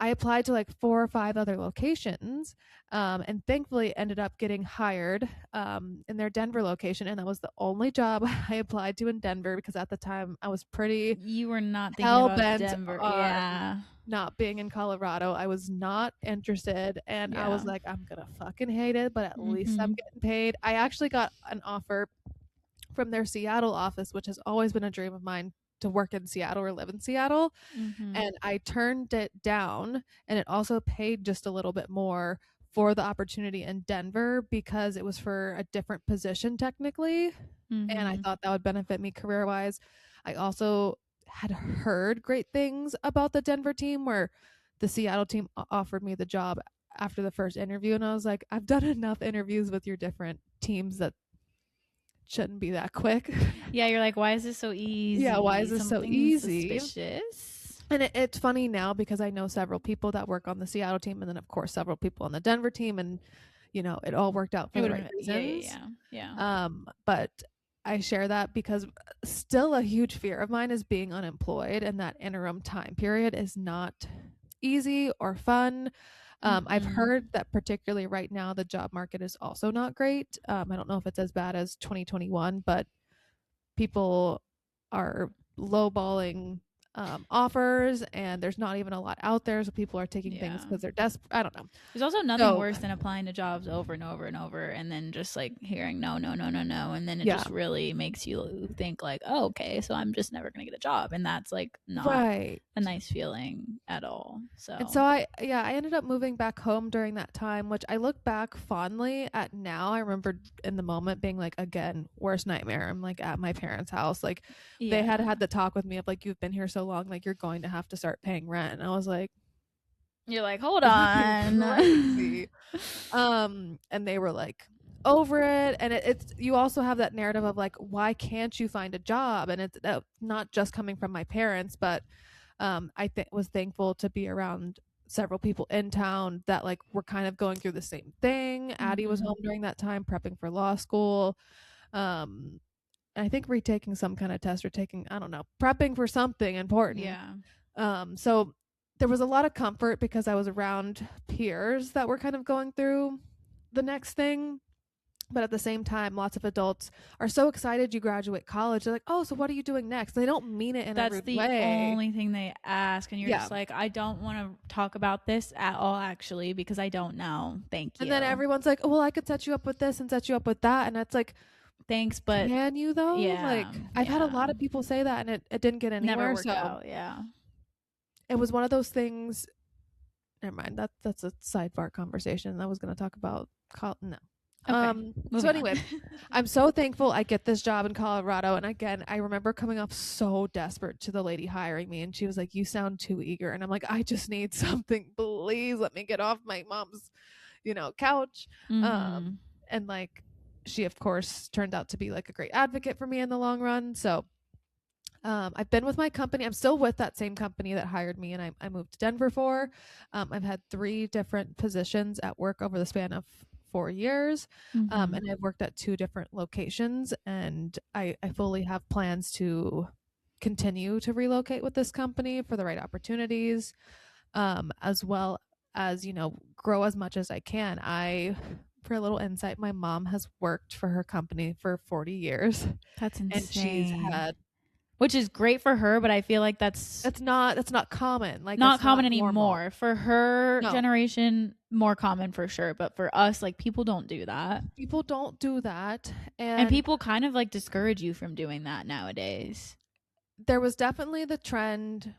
I applied to like 4 or 5 other locations, and thankfully ended up getting hired in their Denver location, and that was the only job I applied to in Denver because at the time I was pretty You were not thinking hell about bent Denver. on Yeah. not being in Colorado. I was not interested, and I was like, I'm gonna fucking hate it, but at least I'm getting paid. I actually got an offer from their Seattle office, which has always been a dream of mine to work in Seattle or live in Seattle. And I turned it down, and it also paid just a little bit more for the opportunity in Denver because it was for a different position technically. And I thought that would benefit me career wise. I also had heard great things about the Denver team where the Seattle team offered me the job after the first interview. And I was like, I've done enough interviews with your different teams that shouldn't be that quick. Yeah, you're like, why is this so easy? Yeah, why is this so easy? Suspicious. And it's funny now because I know several people that work on the Seattle team and then of course several people on the Denver team, and you know, it all worked out for the right reasons. Yeah. But I share that because still a huge fear of mine is being unemployed, and that interim time period is not easy or fun. I've heard that particularly right now the job market is also not great. I don't know if it's as bad as 2021, but people are lowballing offers, and there's not even a lot out there, so people are taking things because they're desperate. I don't know. There's also nothing worse than applying to jobs over and over and over and then just like hearing no, and then it just really makes you think like, oh, okay, so I'm just never gonna get a job, and that's like not a nice feeling at all. So I ended up moving back home during that time, which I look back fondly at now. I remember in the moment being like, again, worst nightmare. I'm like at my parents' house, like they had the talk with me of like, you've been here so long, like you're going to have to start paying rent. And I was like, you're like, hold on. Crazy. And they were like over it, and it's you also have that narrative of like, why can't you find a job? And it's not just coming from my parents, but I was thankful to be around several people in town that like were kind of going through the same thing. Addie was home during that time prepping for law school. I think retaking some kind of test or prepping for something important. So there was a lot of comfort because I was around peers that were kind of going through the next thing. But at the same time, lots of adults are so excited you graduate college. They're like, oh, so what are you doing next? They don't mean it in a rude way. That's the only thing they ask. And you're just like, I don't want to talk about this at all, actually, because I don't know. Thank you. And then everyone's like, oh, well, I could set you up with this and set you up with that. And it's like, thanks, but can you though? Like I've had a lot of people say that, and it didn't get anywhere. Never worked out. It was one of those things. Never mind. That's a sidebar conversation. I was going to talk about no. Okay, so anyway, I'm so thankful I get this job in Colorado. And again, I remember coming off so desperate to the lady hiring me, and she was like, you sound too eager. And I'm like, I just need something. Please let me get off my mom's, couch. And like, she of course turned out to be like a great advocate for me in the long run. So I've been with my company. I'm still with that same company that hired me, and I moved to Denver for. I've had 3 different positions at work over the span of 4 years, Mm-hmm. and I've worked at 2 different locations. And I fully have plans to continue to relocate with this company for the right opportunities, as well as grow as much as I can. For a little insight, my mom has worked for her company for 40 years, That's and she's insane. had Which is great for her, but I feel like that's that's not common. Like, not that's common not normal. anymore. For her No, generation, more common for sure. But for us, like, people don't do that. people don't do that. And And people kind of like discourage you from doing that nowadays. there was definitely the trend,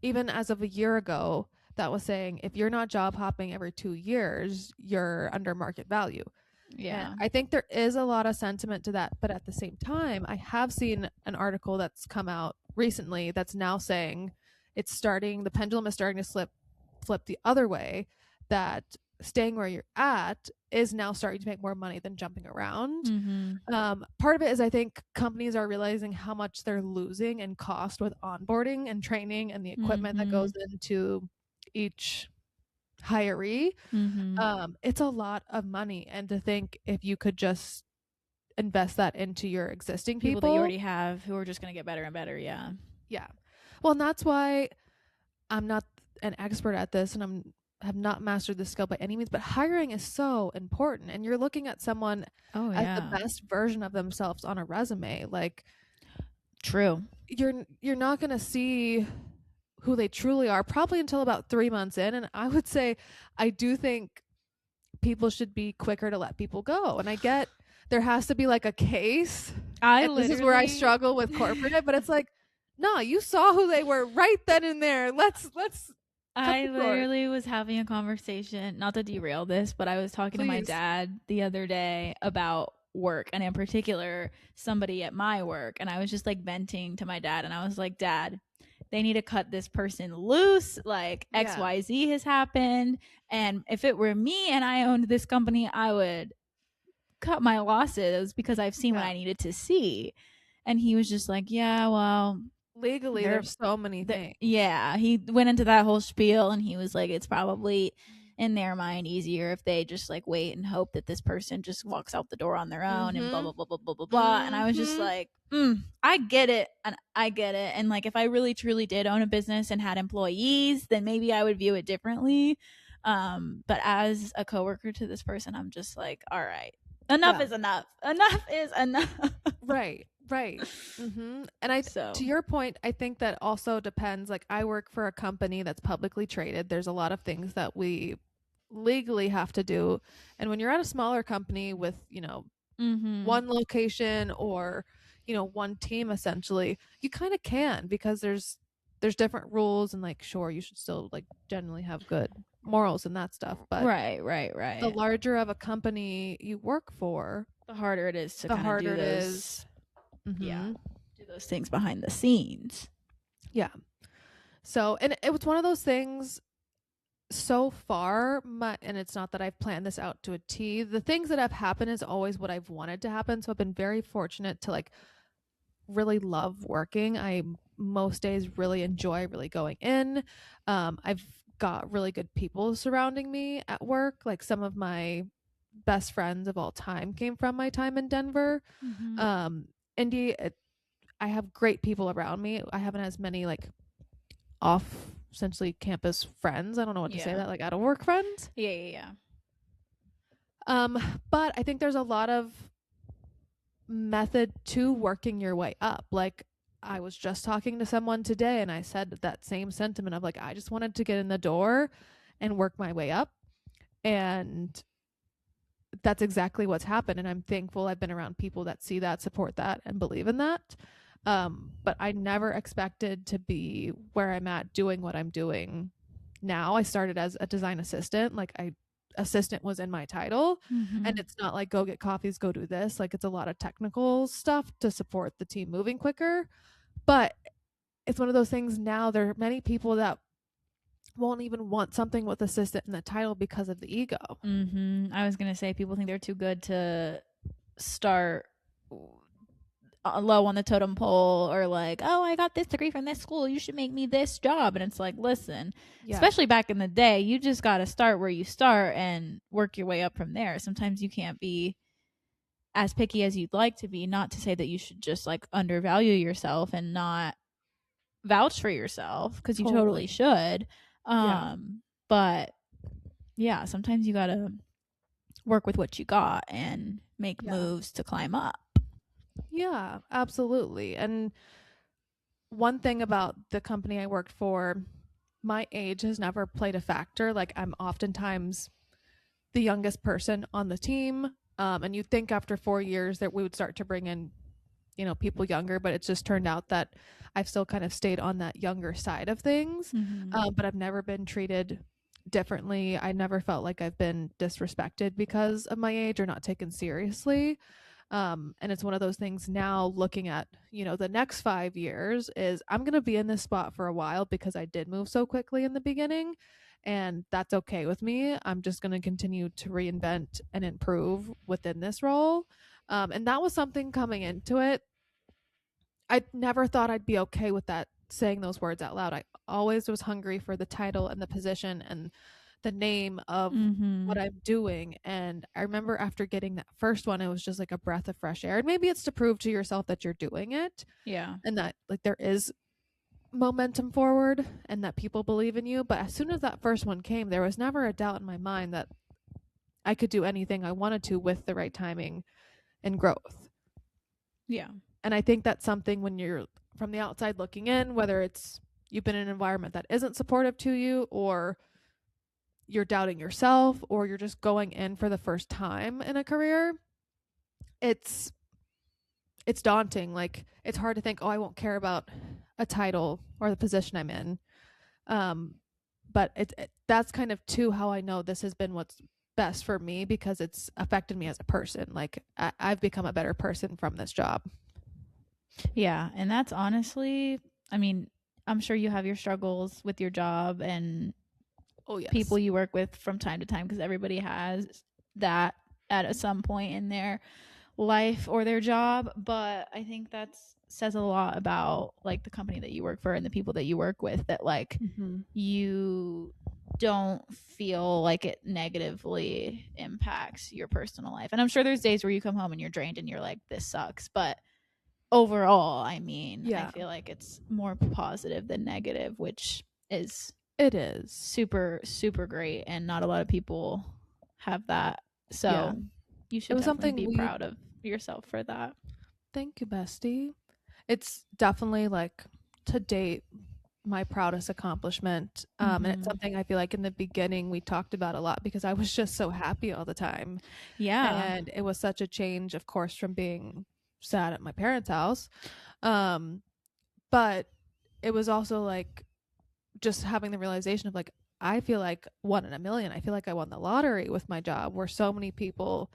even as of a year ago, that was saying if you're not job hopping every 2 years, you're under market value. And Yeah. I think there is a lot of sentiment to that. But at the same time, I have seen an article that's come out recently that's now saying the pendulum is starting to flip the other way, that staying where you're at is now starting to make more money than jumping around. Mm-hmm. Part of it is I think companies are realizing how much they're losing in cost with onboarding and training and the equipment that Mm-hmm. goes into each hiree. Mm-hmm. It's a lot of money, and to think if you could just invest that into your existing People that you people. already have who are just going to get better and better. Yeah. Yeah. Well, and that's why I'm not an expert at this, and have not mastered the skill by any means, but hiring is so important, and you're looking at someone Oh, as the yeah. best version of themselves on a resume. Like, True. you're not going to see who they truly are probably until about 3 months in, and I would say I do think people should be quicker to let people go. And I get there has to be like a case. I And this is where I literally struggle with corporate, but it's like, no, you saw who they were right then and there. Let's cut I the cord. literally was having a conversation, not to derail this, but I was talking to my Please. dad the other day about work, and in particular somebody at my work, and I was just like venting to my dad, and I was like, Dad, they need to cut this person loose, like Yeah. XYZ has happened, and if it were me and I owned this company, I would cut my losses because I've seen what Yeah. I needed to see. And he was just like, yeah, well, Legally they're there's so many things. yeah, he went into that whole spiel, and he was like, it's probably in their mind easier if they just like wait and hope that this person just walks out the door on their own and blah Mm-hmm. blah blah blah blah blah blah. And I was just Mm-hmm. like, I get it, and I get it. And like, if I really truly did own a business and had employees, then maybe I would view it differently. But as a coworker to this person, I'm just like, all right, enough Yeah. is enough. Enough is enough. Right. Right. And So to your point, I think that also depends. Like, I work for a company that's publicly traded. There's a lot of things that we legally have to do. And when you're at a smaller company with, mm-hmm. one location or, one team essentially, you kind of can, because there's different rules, and like, sure, you should still like generally have good morals and that stuff. But Right, the right. larger of a company you work for, The harder it is to the kind of harder do it those, is. yeah, Mm-hmm. do those things behind the scenes. Yeah. So, and it was one of those things so far, and it's not that I've planned this out to a T. The things that have happened is always what I've wanted to happen. So I've been very fortunate to like really love working. I most days really enjoy really going in. I've got really good people surrounding me at work. Like, some of my best friends of all time came from my time in Denver. Mm-hmm. Indy, I have great people around me. I haven't as many like off essentially campus friends. I don't know what to say, Yeah. that like out of work friends. Yeah. But I think there's a lot of method to working your way up. Like, I was just talking to someone today, and I said that same sentiment of like, I just wanted to get in the door and work my way up. And that's exactly what's happened. And I'm thankful I've been around people that see that, support that, and believe in that. But I never expected to be where I'm at doing what I'm doing now. I started as a design assistant. Like, assistant was in my title. Mm-hmm. And it's not like go get coffees, go do this. Like, it's a lot of technical stuff to support the team moving quicker. But it's one of those things now. There are many people that won't even want something with assistant in the title because of the ego. Mm-hmm. I was gonna say, people think they're too good to start low on the totem pole, or like, oh, I got this degree from this school, you should make me this job. And it's like, listen, especially back in the day, you just got to start where you start and work your way up from there. Sometimes you can't be as picky as you'd like to be. Not to say that you should just like undervalue yourself and not vouch for yourself, because you totally should. But yeah, sometimes you gotta work with what you got and make moves to climb up. Yeah, absolutely. And one thing about the company I worked for, my age has never played a factor. Like, I'm oftentimes the youngest person on the team. And you'd think after 4 years that we would start to bring in, you know, people younger, but it's just turned out that I've still kind of stayed on that younger side of things. But I've never been treated differently. I never felt like I've been disrespected because of my age or not taken seriously. And it's one of those things now, looking at, you know, the next 5 years, is I'm going to be in this spot for a while because I did move so quickly in the beginning, and that's okay with me. I'm just going to continue to reinvent and improve within this role. And that was something coming into it. I never thought I'd be okay with that, saying those words out loud. I always was hungry for the title and the position and the name of what I'm doing. And I remember after getting that first one, it was just like a breath of fresh air. And maybe it's to prove to yourself that you're doing it. Yeah. And that like there is momentum forward and that people believe in you. But as soon as that first one came, there was never a doubt in my mind that I could do anything I wanted to with the right timing and growth. Yeah. And I think that's something when you're from the outside looking in, whether it's you've been in an environment that isn't supportive to you, or you're doubting yourself, or you're just going in for the first time in a career, it's daunting. Like, it's hard to think, oh, I won't care about a title or the position I'm in. But that's kind of too how I know this has been what's best for me, because it's affected me as a person. Like, I've become a better person from this job. Yeah. And that's honestly, I mean, I'm sure you have your struggles with your job and people you work with from time to time, because everybody has that at some point in their life or their job. But I think that says a lot about like the company that you work for and the people that you work with, that like you don't feel like it negatively impacts your personal life. And I'm sure there's days where you come home and you're drained and you're like, this sucks, but overall, I mean, I feel like it's more positive than negative, which is super, super great. And not a lot of people have that. So you should definitely be proud of yourself for that. Thank you, bestie. It's definitely, like, to date, my proudest accomplishment. And it's something I feel like in the beginning we talked about a lot, because I was just so happy all the time. Yeah. And it was such a change, of course, from being sad at my parents' house. But it was also like just having the realization of like, I feel like 1 in a million. I feel like I won the lottery with my job, where so many people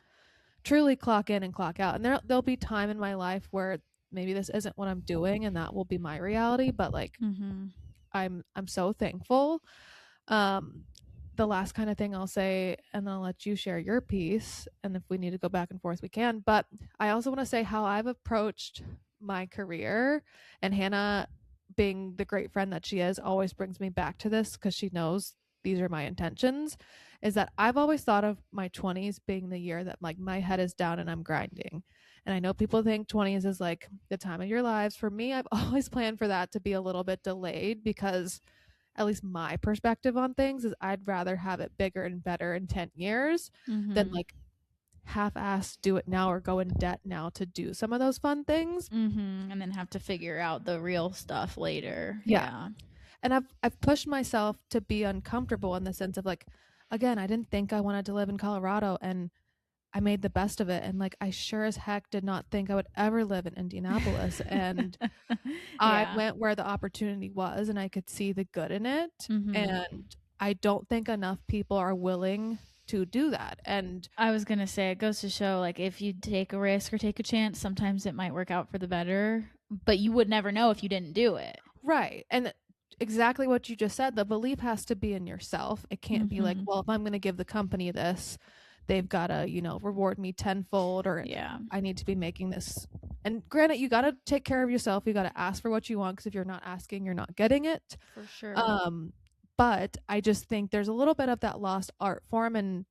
truly clock in and clock out. And there'll be time in my life where maybe this isn't what I'm doing and that will be my reality, but like I'm so thankful. The last kind of thing I'll say, and then I'll let you share your piece, and if we need to go back and forth we can, but I also want to say how I've approached my career. And Hannah, being the great friend that she is, always brings me back to this, because she knows these are my intentions, is that I've always thought of my 20s being the year that like my head is down and I'm grinding. And I know people think 20s is like the time of your lives. For me, I've always planned for that to be a little bit delayed, because at least my perspective on things is I'd rather have it bigger and better in 10 years than like half-ass do it now or go in debt now to do some of those fun things. And then have to figure out the real stuff later. And I've pushed myself to be uncomfortable, in the sense of like, again, I didn't think I wanted to live in Colorado, and I made the best of it. And like, I sure as heck did not think I would ever live in Indianapolis. And I went where the opportunity was, and I could see the good in it. And I don't think enough people are willing to do that. And I was gonna say, it goes to show, like, if you take a risk or take a chance, sometimes it might work out for the better, but you would never know if you didn't do it. Right. And exactly what you just said, the belief has to be in yourself. It can't be like, well, if I'm going to give the company this, they've got to, you know, reward me tenfold, or I need to be making this And granted, you got to take care of yourself. You got to ask for what you want, because if you're not asking, you're not getting it. For sure. But I just think there's a little bit of that lost art form, and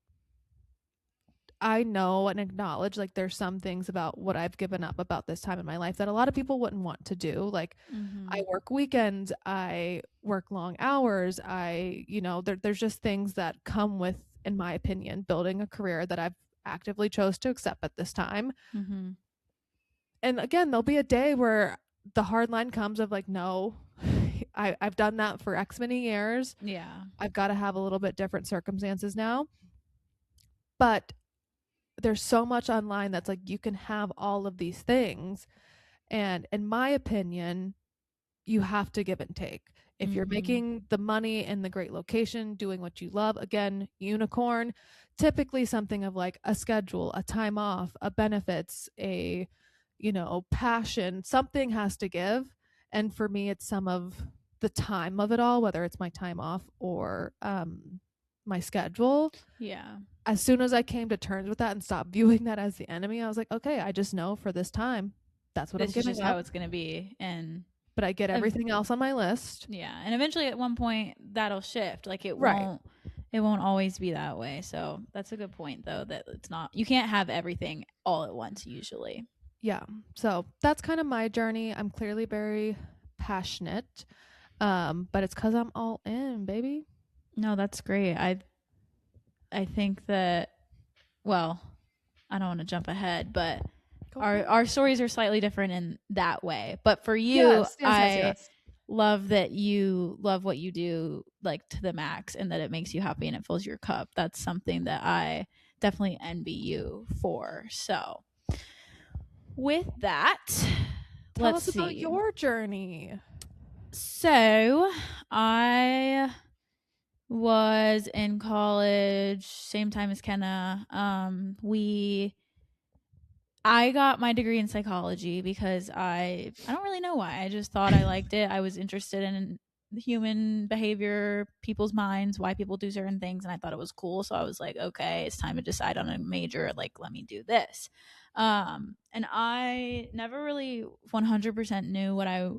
I know and acknowledge like there's some things about what I've given up about this time in my life that a lot of people wouldn't want to do. Like I work weekends, I work long hours, there's just things that come with, in my opinion, building a career that I've actively chose to accept at this time. And again, there'll be a day where the hard line comes of like, no, I've done that for X many years. Yeah. I've got to have a little bit different circumstances now. But there's so much online that's like you can have all of these things, and in my opinion, you have to give and take. If you're making the money in the great location, doing what you love, again, unicorn, typically something of like a schedule, a time off, a benefits, a passion, something has to give. And for me, it's some of the time of it all, whether it's my time off or my schedule. Yeah. As soon as I came to terms with that and stopped viewing that as the enemy, I was like, okay, I just know for this time, that's what I'm This is giving just up. how it's going to be. But I get everything else on my list. Yeah. And eventually at one point that'll shift. Like it won't always be that way. So that's a good point though, that it's not, you can't have everything all at once usually. Yeah. So that's kind of my journey. I'm clearly very passionate. But it's because I'm all in, baby. No, that's great. I think that, well, I don't want to jump ahead, but our stories are slightly different in that way. But for you, yes. Love that you love what you do like to the max, and that it makes you happy and it fills your cup. That's something that I definitely envy you for. So with that, tell us about your journey. So I was in college same time as Kenna. I got my degree in psychology because I don't really know why. I just thought I liked it. I was interested in human behavior, people's minds, why people do certain things, and I thought it was cool. So I was like, okay, it's time to decide on a major. Like, let me do this. And I never really 100% knew what I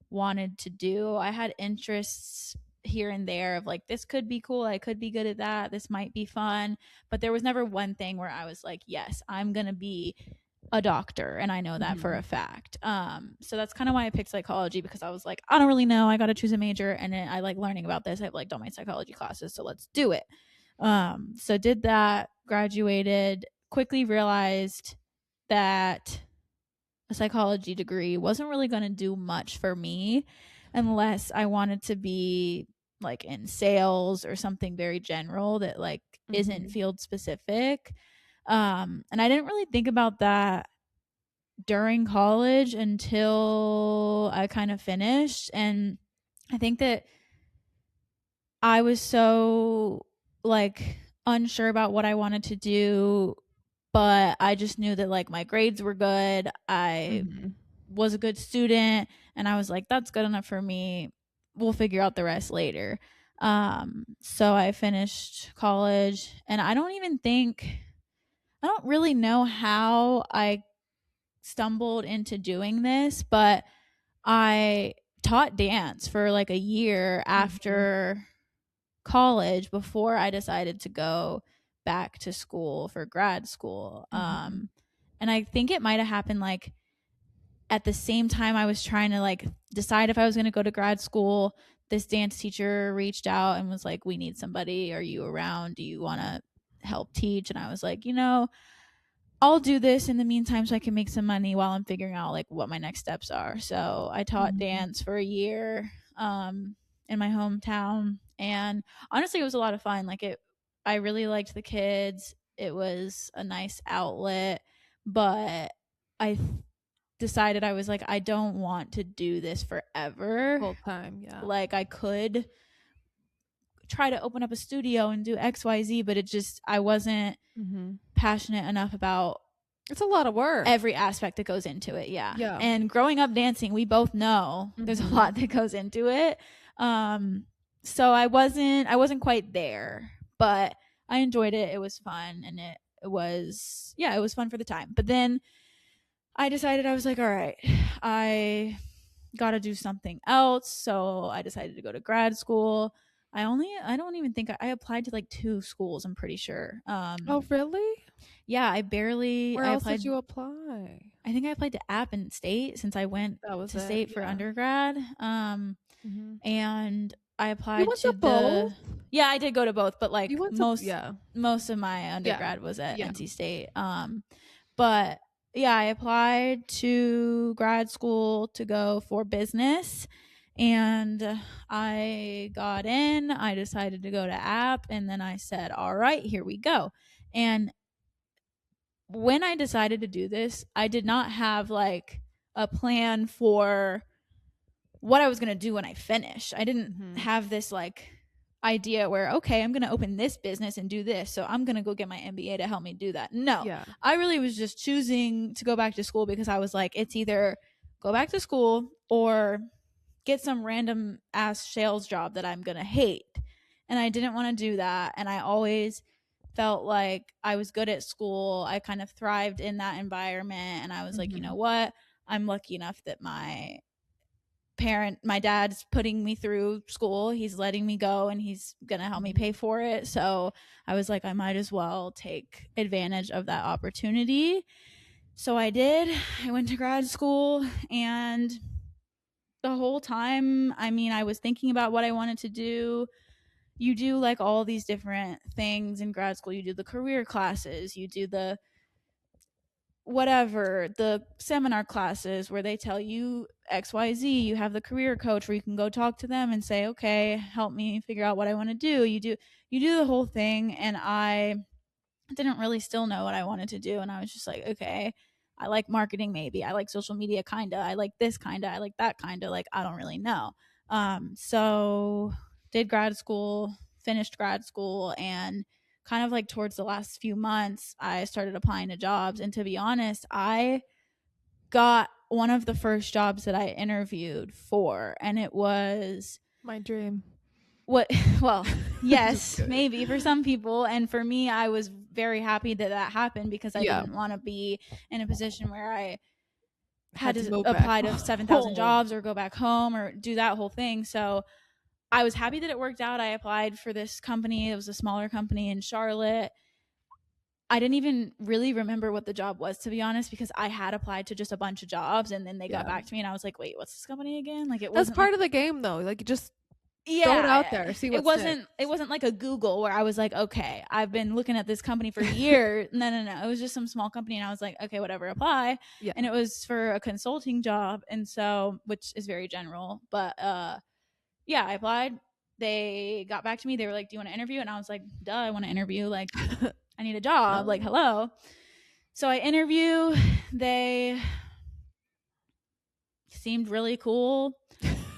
wanted to do. I had interests here and there of like, this could be cool, I could be good at that, this might be fun, but there was never one thing where I was like, yes, I'm gonna be a doctor, and I know that for a fact. So that's kind of why I picked psychology, because I was like, I don't really know, I gotta choose a major, and I like learning about this. I've like done my psychology classes, so let's do it. So did that, graduated, quickly realized that a psychology degree wasn't really going to do much for me unless I wanted to be like in sales or something very general that like isn't field specific. And I didn't really think about that during college until I kind of finished. And I think that I was so like unsure about what I wanted to do, but I just knew that like my grades were good. I was a good student, and I was like, that's good enough for me. We'll figure out the rest later. So I finished college, and I don't really know how I stumbled into doing this, but I taught dance for like a year after college before I decided to go back to school for grad school. And I think it might have happened like at the same time I was trying to like decide if I was going to go to grad school. This dance teacher reached out and was like, we need somebody, are you around, do you want to help teach? And I was like, I'll do this in the meantime so I can make some money while I'm figuring out like what my next steps are. So I taught dance for a year in my hometown, and honestly it was a lot of fun. Like I really liked the kids. It was a nice outlet, but I decided I was like, I don't want to do this forever full time. Yeah, like I could try to open up a studio and do XYZ, but it just, I wasn't passionate enough about, it's a lot of work, every aspect that goes into it. Yeah. And growing up dancing, we both know there's a lot that goes into it. So I wasn't quite there, but I enjoyed it. It was fun, and it was fun for the time. But then I decided, I was like, all right, I got to do something else. So I decided to go to grad school. I don't even think I applied to like 2 schools, I'm pretty sure. Oh, really? Yeah, Where I else did applied, you apply? I think I applied to App and State since I went That was to it. State for Yeah. undergrad. Hmm. And I You applied went to to both? yeah, I did go to both, but You like went to, yeah. most of my Yeah. undergrad was at Yeah. NC State. But yeah, I applied to grad school to go for business, and I got in. I decided to go to App, and then I said, "All right, here we go." And when I decided to do this, I did not have like a plan for what I was going to do when I finish. I didn't Hmm. have this like idea where, okay, I'm going to open this business and do this. So I'm going to go get my MBA to help me do that. No, Yeah. I really was just choosing to go back to school because I was like, it's either go back to school or get some random ass sales job that I'm going to hate. And I didn't want to do that. And I always felt like I was good at school. I kind of thrived in that environment. And I was like, you Hmm. know what? I'm lucky enough that my dad's putting me through school. He's letting me go and he's going to help me pay for it. So I was like, I might as well take advantage of that opportunity. So I did. I went to grad school, and the whole time, I mean, I was thinking about what I wanted to do. You do like all these different things in grad school. You do the career classes, you do the whatever, the seminar classes where they tell you XYZ. You have the career coach where you can go talk to them and say, okay, help me figure out what I want to do. You do the whole thing, and I didn't really still know what I wanted to do. And I was just like, okay, I like marketing, maybe. I like social media, kinda. I like this, kinda. I like that, kinda. Like, I don't really know. So did grad school, finished grad school, and kind of like towards the last few months, I started applying to jobs. And to be honest, I got one of the first jobs that I interviewed for, and it was My dream. what well, Just yes, kidding. maybe for some people, and for me, I was very happy that that happened because I Yeah. didn't want to be in a position where I had Had to to move back apply to 7,000 home. jobs or go back home or do that whole thing. So I was happy that it worked out. I applied for this company. It was a smaller company in Charlotte. I didn't even really remember what the job was, to be honest, because I had applied to just a bunch of jobs and then they got Yeah. back to me and I was like, wait, what's this company again? Like, it That's wasn't like, part of the game though. Like you just throw it out yeah, there, see it what sticks. wasn't like a Google where I was like, okay, I've been looking at this company for years. No. It was just some small company and I was like, okay, whatever, apply. Yeah. And it was for a consulting job, and so, which is very general, but yeah, I applied. They got back to me. They were like, "Do you want to interview?" And I was like, "Duh, I want to interview. Like, I need a job. Like, No. hello." So I interview. They seemed really cool.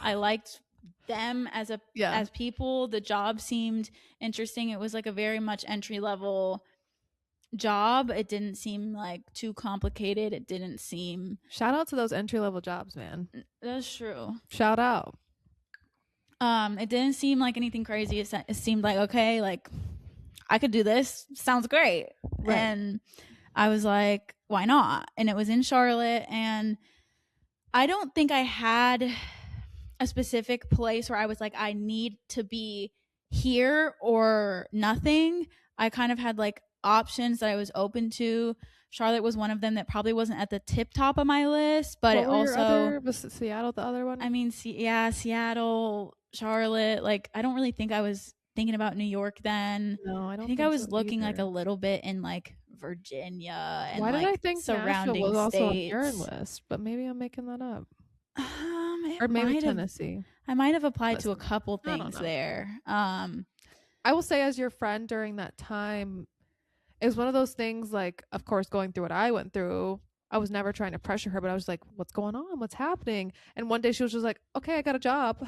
I liked them Yeah. as people. The job seemed interesting. It was like a very much entry level job. It didn't seem like too complicated. It didn't seem Shout out to those entry level jobs, man. That's true. Shout out. It didn't seem like anything crazy. It seemed like, okay, like I could do this. Sounds great. Right. And I was like, why not? And it was in Charlotte, and I don't think I had a specific place where I was like, I need to be here or nothing. I kind of had like options that I was open to. Charlotte was one of them that probably wasn't at the tip top of my list, but What it were your also, other, was Seattle the other one? I mean, yeah, Seattle, Charlotte. Like, I don't really think I was thinking about New York then. No, I I don't think I think was so looking like a either. little bit in like Virginia and Why did I like think Nashville surrounding was also on your states. list? But maybe I'm making that up. It Or maybe might have. Tennessee. I might have applied to a Listen, couple I don't things know. there. I will say, as your friend during that time, it was one of those things, like, of course, going through what I went through, I was never trying to pressure her, but I was like, what's going on? What's happening? And one day she was just like, okay, I got a job.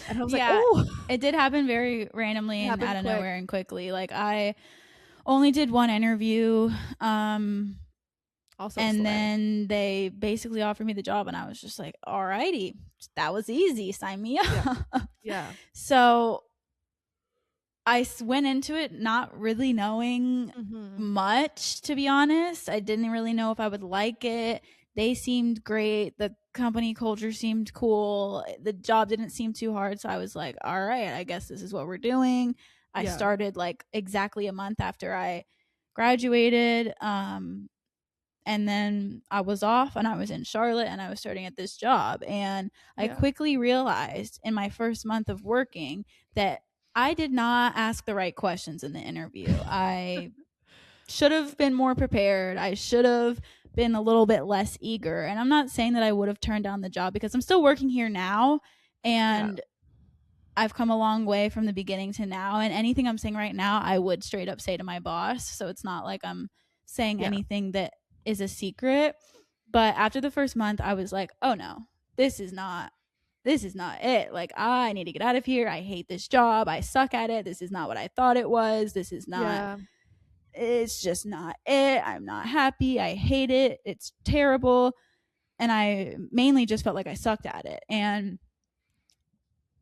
And I was like, Yeah, oh, it did happen very randomly it and happened out of quick. nowhere and quickly. Like, I only did one interview. Also, And slay. then they basically offered me the job, and I was just like, alrighty, that was easy. Sign me up. Yeah. So I went into it not really knowing much, to be honest. I didn't really know if I would like it. They seemed great. The company culture seemed cool. The job didn't seem too hard. So I was like, all right, I guess this is what we're doing. I started like exactly a month after I graduated. And then I was off and I was in Charlotte and I was starting at this job. And I quickly realized in my first month of working that I did not ask the right questions in the interview. I should have been more prepared. I should have been a little bit less eager. And I'm not saying that I would have turned down the job because I'm still working here now. And I've come a long way from the beginning to now. And anything I'm saying right now, I would straight up say to my boss. So it's not like I'm saying anything that is a secret. But after the first month, I was like, oh no, this is not it. Like, I need to get out of here. I hate this job. I suck at it. This is not what I thought it was. This is not, it's just not it. I'm not happy. I hate it. It's terrible. And I mainly just felt like I sucked at it. And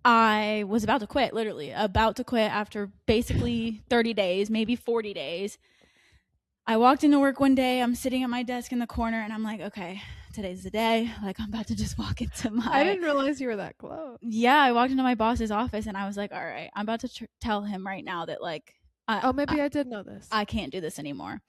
I was about to quit, literally about to quit after basically 30 days, maybe 40 days. I walked into work one day. I'm sitting at my desk in the corner and I'm like, okay, today's the day. Like, I'm about to just walk into my. I didn't realize you were that close. Yeah, I walked into my boss's office and I was like, all right, I'm about to tell him right now that, like, I did know this. I can't do this anymore.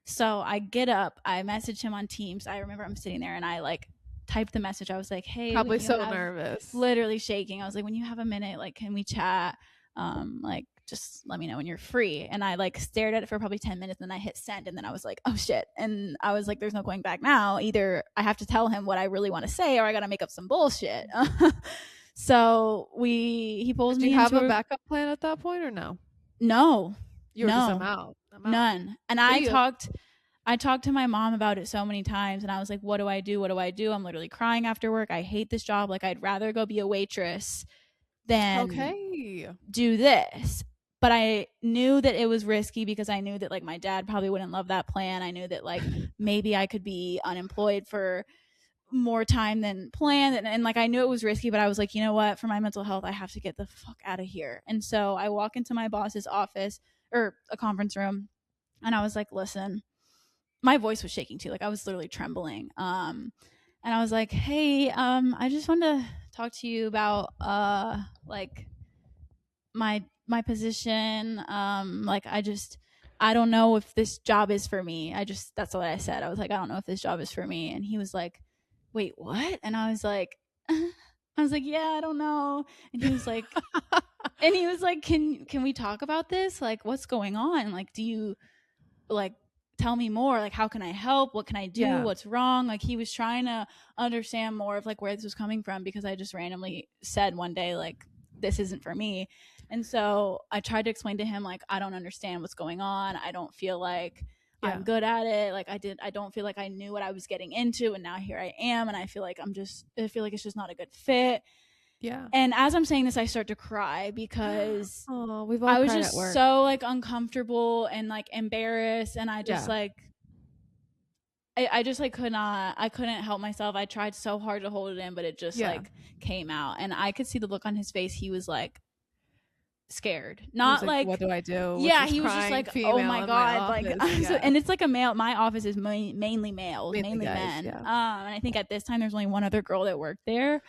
So I get up, I message him on Teams. I remember I'm sitting there and I like typed the message. I was like, hey, probably so nervous, literally shaking. I was like, when you have a minute, like, can we chat? Like, just let me know when you're free. And I like stared at it for probably 10 minutes and then I hit send and then I was like, oh shit. And I was like, there's no going back now. Either I have to tell him what I really want to say or I got to make up some bullshit. So he pulls me into. Did you have a backup plan at that point or no? No. You were just, I'm out. None. And I talked to my mom about it so many times and I was like, what do I do? What do I do? I'm literally crying after work. I hate this job. Like, I'd rather go be a waitress than do this. But I knew that it was risky because I knew that like my dad probably wouldn't love that plan. I knew that like maybe I could be unemployed for more time than planned. And like I knew it was risky, but I was like, you know what? For my mental health, I have to get the fuck out of here. And so I walk into my boss's office or a conference room and I was like, listen, my voice was shaking too. Like I was literally trembling. And I was like, hey, I just wanted to talk to you about like my position. Like I don't know if this job is for me. That's what I said. I was like, I don't know if this job is for me. And he was like, wait, what? And I was like, yeah, I don't know. And he was like, can we talk about this? Like, what's going on? Like, do you like tell me more? Like, how can I help? What can I do? What's wrong? Like, he was trying to understand more of like where this was coming from because I just randomly said one day, like, this isn't for me. And so I tried to explain to him, like, I don't understand what's going on. I don't feel like I'm good at it. Like I don't feel like I knew what I was getting into. And now here I am. And I feel like I feel like it's just not a good fit. Yeah. And as I'm saying this, I start to cry because I was just so like uncomfortable and like embarrassed. And I just like, I just like I couldn't help myself. I tried so hard to hold it in, but it just like came out. And I could see the look on his face. He was like scared. Not like what do I do? Yeah, he was just like, oh my God. Like, and it's like my office is mainly males, mainly men. And I think at this time there's only one other girl that worked there.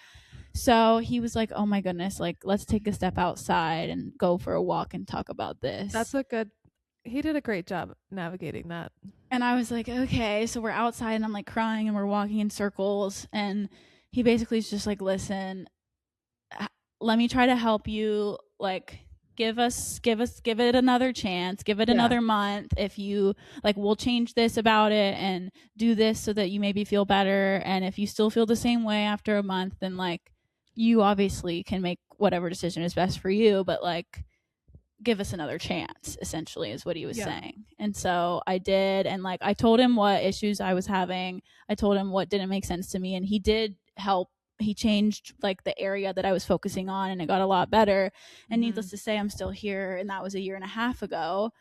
So he was like, oh my goodness, like, let's take a step outside and go for a walk and talk about this. He did a great job navigating that. And I was like, okay. So we're outside and I'm like crying and we're walking in circles. And he basically is just like, listen, let me try to help you. Like, give it another chance, give it another month. If you like, we'll change this about it and do this so that you maybe feel better. And if you still feel the same way after a month, then like, you obviously can make whatever decision is best for you, but like, give us another chance, essentially, is what he was saying. And so I did. And like, I told him what issues I was having. I told him what didn't make sense to me. And he did help. He changed like the area that I was focusing on and it got a lot better. And needless to say, I'm still here. And that was a year and a half ago.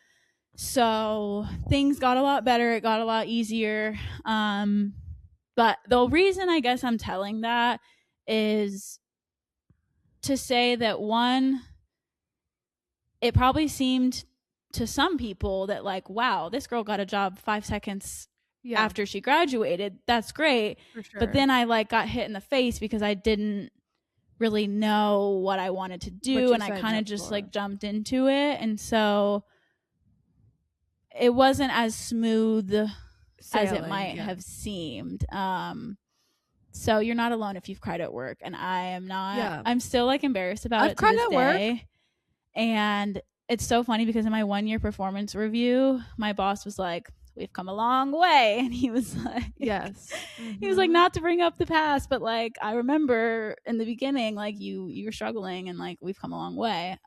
So things got a lot better. It got a lot easier. But the reason I guess I'm telling that is to say that, one, it probably seemed to some people that like, wow, this girl got a job 5 seconds after she graduated. That's great. For sure. But then I like got hit in the face because I didn't really know what I wanted to do, and I kind of just like jumped into it, and so it wasn't as smooth as it might have seemed. So you're not alone if you've cried at work, and I am not. Yeah. I'm still like embarrassed about it to this day. Work. And it's so funny because in my 1-year performance review, my boss was like, we've come a long way. And he was like, yes. Mm-hmm. He was like, not to bring up the past, but like, I remember in the beginning, like you were struggling, and like, we've come a long way.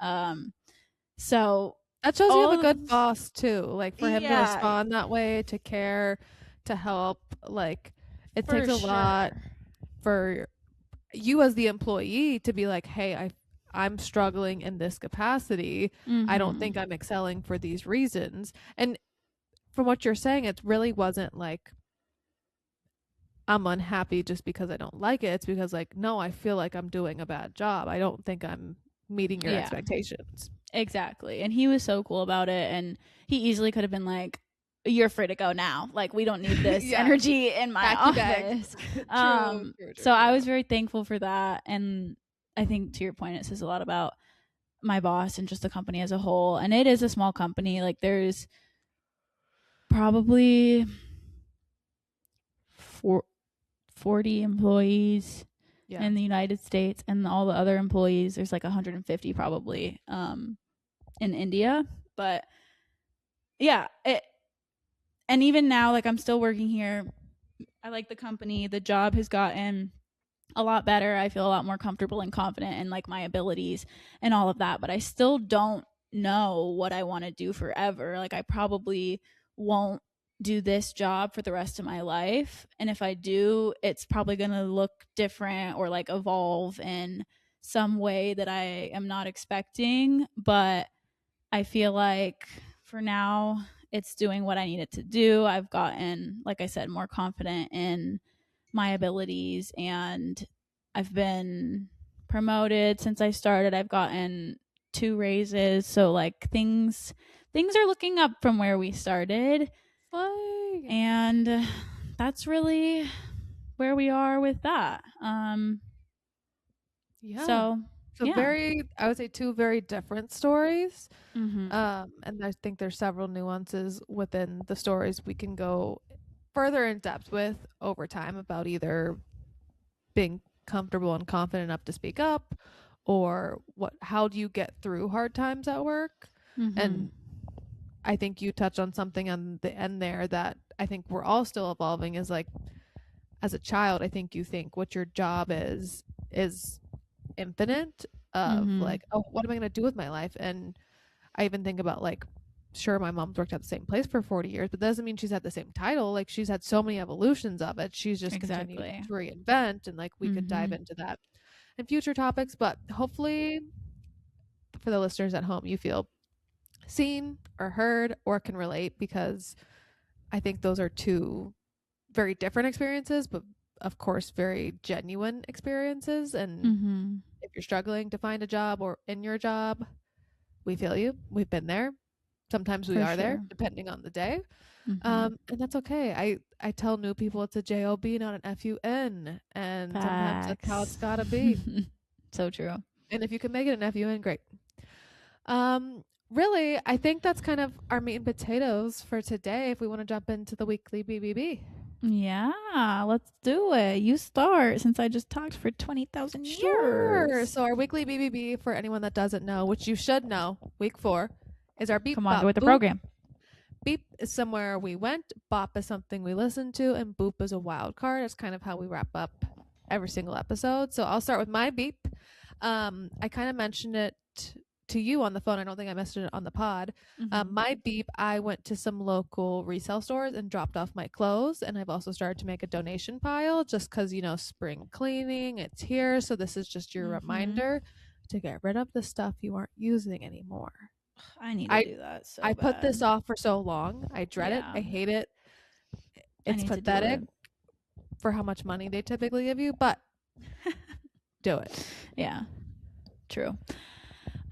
So that shows you have a good boss too. Like for him to respond that way, to care, to help, like it takes a lot for you as the employee to be like, hey, I'm struggling in this capacity. Mm-hmm. I don't think I'm excelling for these reasons. And from what you're saying, it really wasn't like I'm unhappy just because I don't like it. It's because like, no, I feel like I'm doing a bad job. I don't think I'm meeting your expectations. Exactly. And he was so cool about it. And he easily could have been like, you're free to go now. Like, we don't need this energy in my office. True. So I was very thankful for that. And I think to your point, it says a lot about my boss and just the company as a whole. And it is a small company. Like there's probably 40 employees in the United States, and all the other employees, there's like 150 probably in India. But yeah, and even now, like I'm still working here. I like the company. The job has gotten a lot better. I feel a lot more comfortable and confident in like my abilities and all of that, but I still don't know what I want to do forever. Like I probably won't do this job for the rest of my life, and if I do, it's probably going to look different or like evolve in some way that I am not expecting. But I feel like for now it's doing what I need it to do. I've gotten, like I said, more confident in my abilities, and I've been promoted since I started. I've gotten 2 raises, so like things are looking up from where we started. And that's really where we are with that. So very, I would say 2 very different stories. Mm-hmm. And I think there's several nuances within the stories we can go further in depth with over time about either being comfortable and confident enough to speak up, or how do you get through hard times at work. Mm-hmm. And I think you touched on something on the end there that I think we're all still evolving, is like, as a child, I think you think what your job is infinite of like, oh, what am I going to do with my life? And I even think about like, sure, my mom's worked at the same place for 40 years, but that doesn't mean she's had the same title. Like she's had so many evolutions of it. She's just continuing to reinvent, and like we could dive into that in future topics. But hopefully for the listeners at home, you feel seen or heard or can relate, because I think those are 2 very different experiences, but of course very genuine experiences. And if you're struggling to find a job or in your job, we feel you. We've been there. Sometimes we are there, depending on the day. And that's okay. I tell new people it's a job, not an fun, and sometimes that's how it's gotta be. So true. And if you can make it an fun, great. Really, I think that's kind of our meat and potatoes for today. If we want to jump into the weekly BBB. Yeah, let's do it. You start, since I just talked for 20,000 years. Sure. So our weekly BBB, for anyone that doesn't know, which you should know, week 4, is our beep. Come on, bop, go with the boop. program. Beep is somewhere we went. Bop is something we listened to, and boop is a wild card. It's kind of how we wrap up every single episode. So I'll start with my beep. I kind of mentioned it to you on the phone. I don't think I mentioned it on the pod. My beep, I went to some local resale stores and dropped off my clothes, and I've also started to make a donation pile just because, spring cleaning, it's here. So this is just your reminder to get rid of the stuff you aren't using anymore. I need to do that. So I put this off for so long. I dread it. I hate it. It's pathetic for how much money they typically give you, but do it. Yeah, true.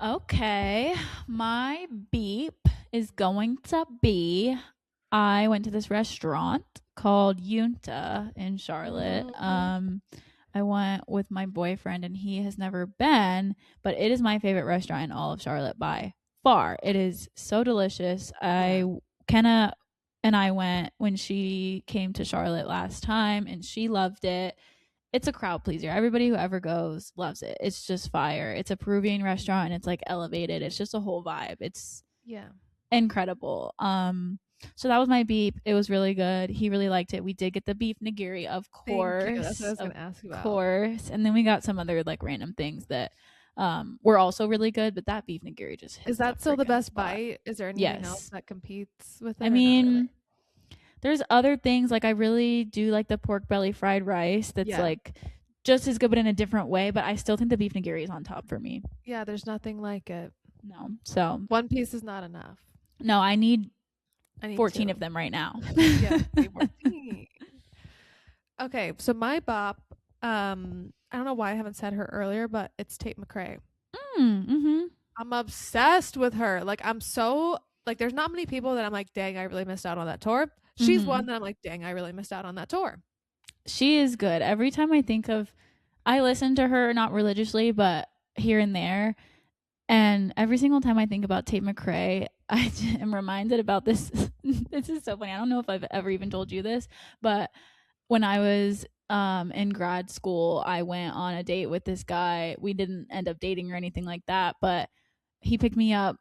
Okay, my beep is going to be I went to this restaurant called Yunta in Charlotte. Mm-hmm. I went with my boyfriend and he has never been, but it is my favorite restaurant in all of Charlotte by far. It is so delicious. Yeah. Kenna and I went when she came to Charlotte last time and she loved it. It's a crowd pleaser. Everybody who ever goes loves it. It's just fire. It's a Peruvian restaurant and it's like elevated. It's just a whole vibe. It's Yeah. incredible. So that was my beep. It was really good. He really liked it. We did get the beef nigiri, of Thank you. That's what I course. was Of gonna ask you about. course. And then we got some other like random things that were also really good, but that beef nigiri just Is hits the that still the freaking best spot. bite? Is there anything else Yes. that competes with it I or not really? mean, there's other things like I really do like the pork belly fried rice that's Yeah. like just as good but in a different way, but I still think the beef nigiri is on top for me. Yeah, there's nothing like it. No. So, One piece is not enough. no, I need I need 14 two. of them right now. Yeah. 14. Okay, so my bop, I don't know why I haven't said her earlier, but it's Tate McRae. Mm-hmm. I'm obsessed with her. Like I'm so like there's not many people that I'm like, dang, I really missed out on that tour. She's Mm-hmm. one that I'm like, dang, I really missed out on that tour. She is good. Every time I listen to her, not religiously, but here and there. And every single time I think about Tate McRae, I am reminded about this. This is so funny. I don't know if I've ever even told you this, but when I was in grad school, I went on a date with this guy. We didn't end up dating or anything like that, but he picked me up.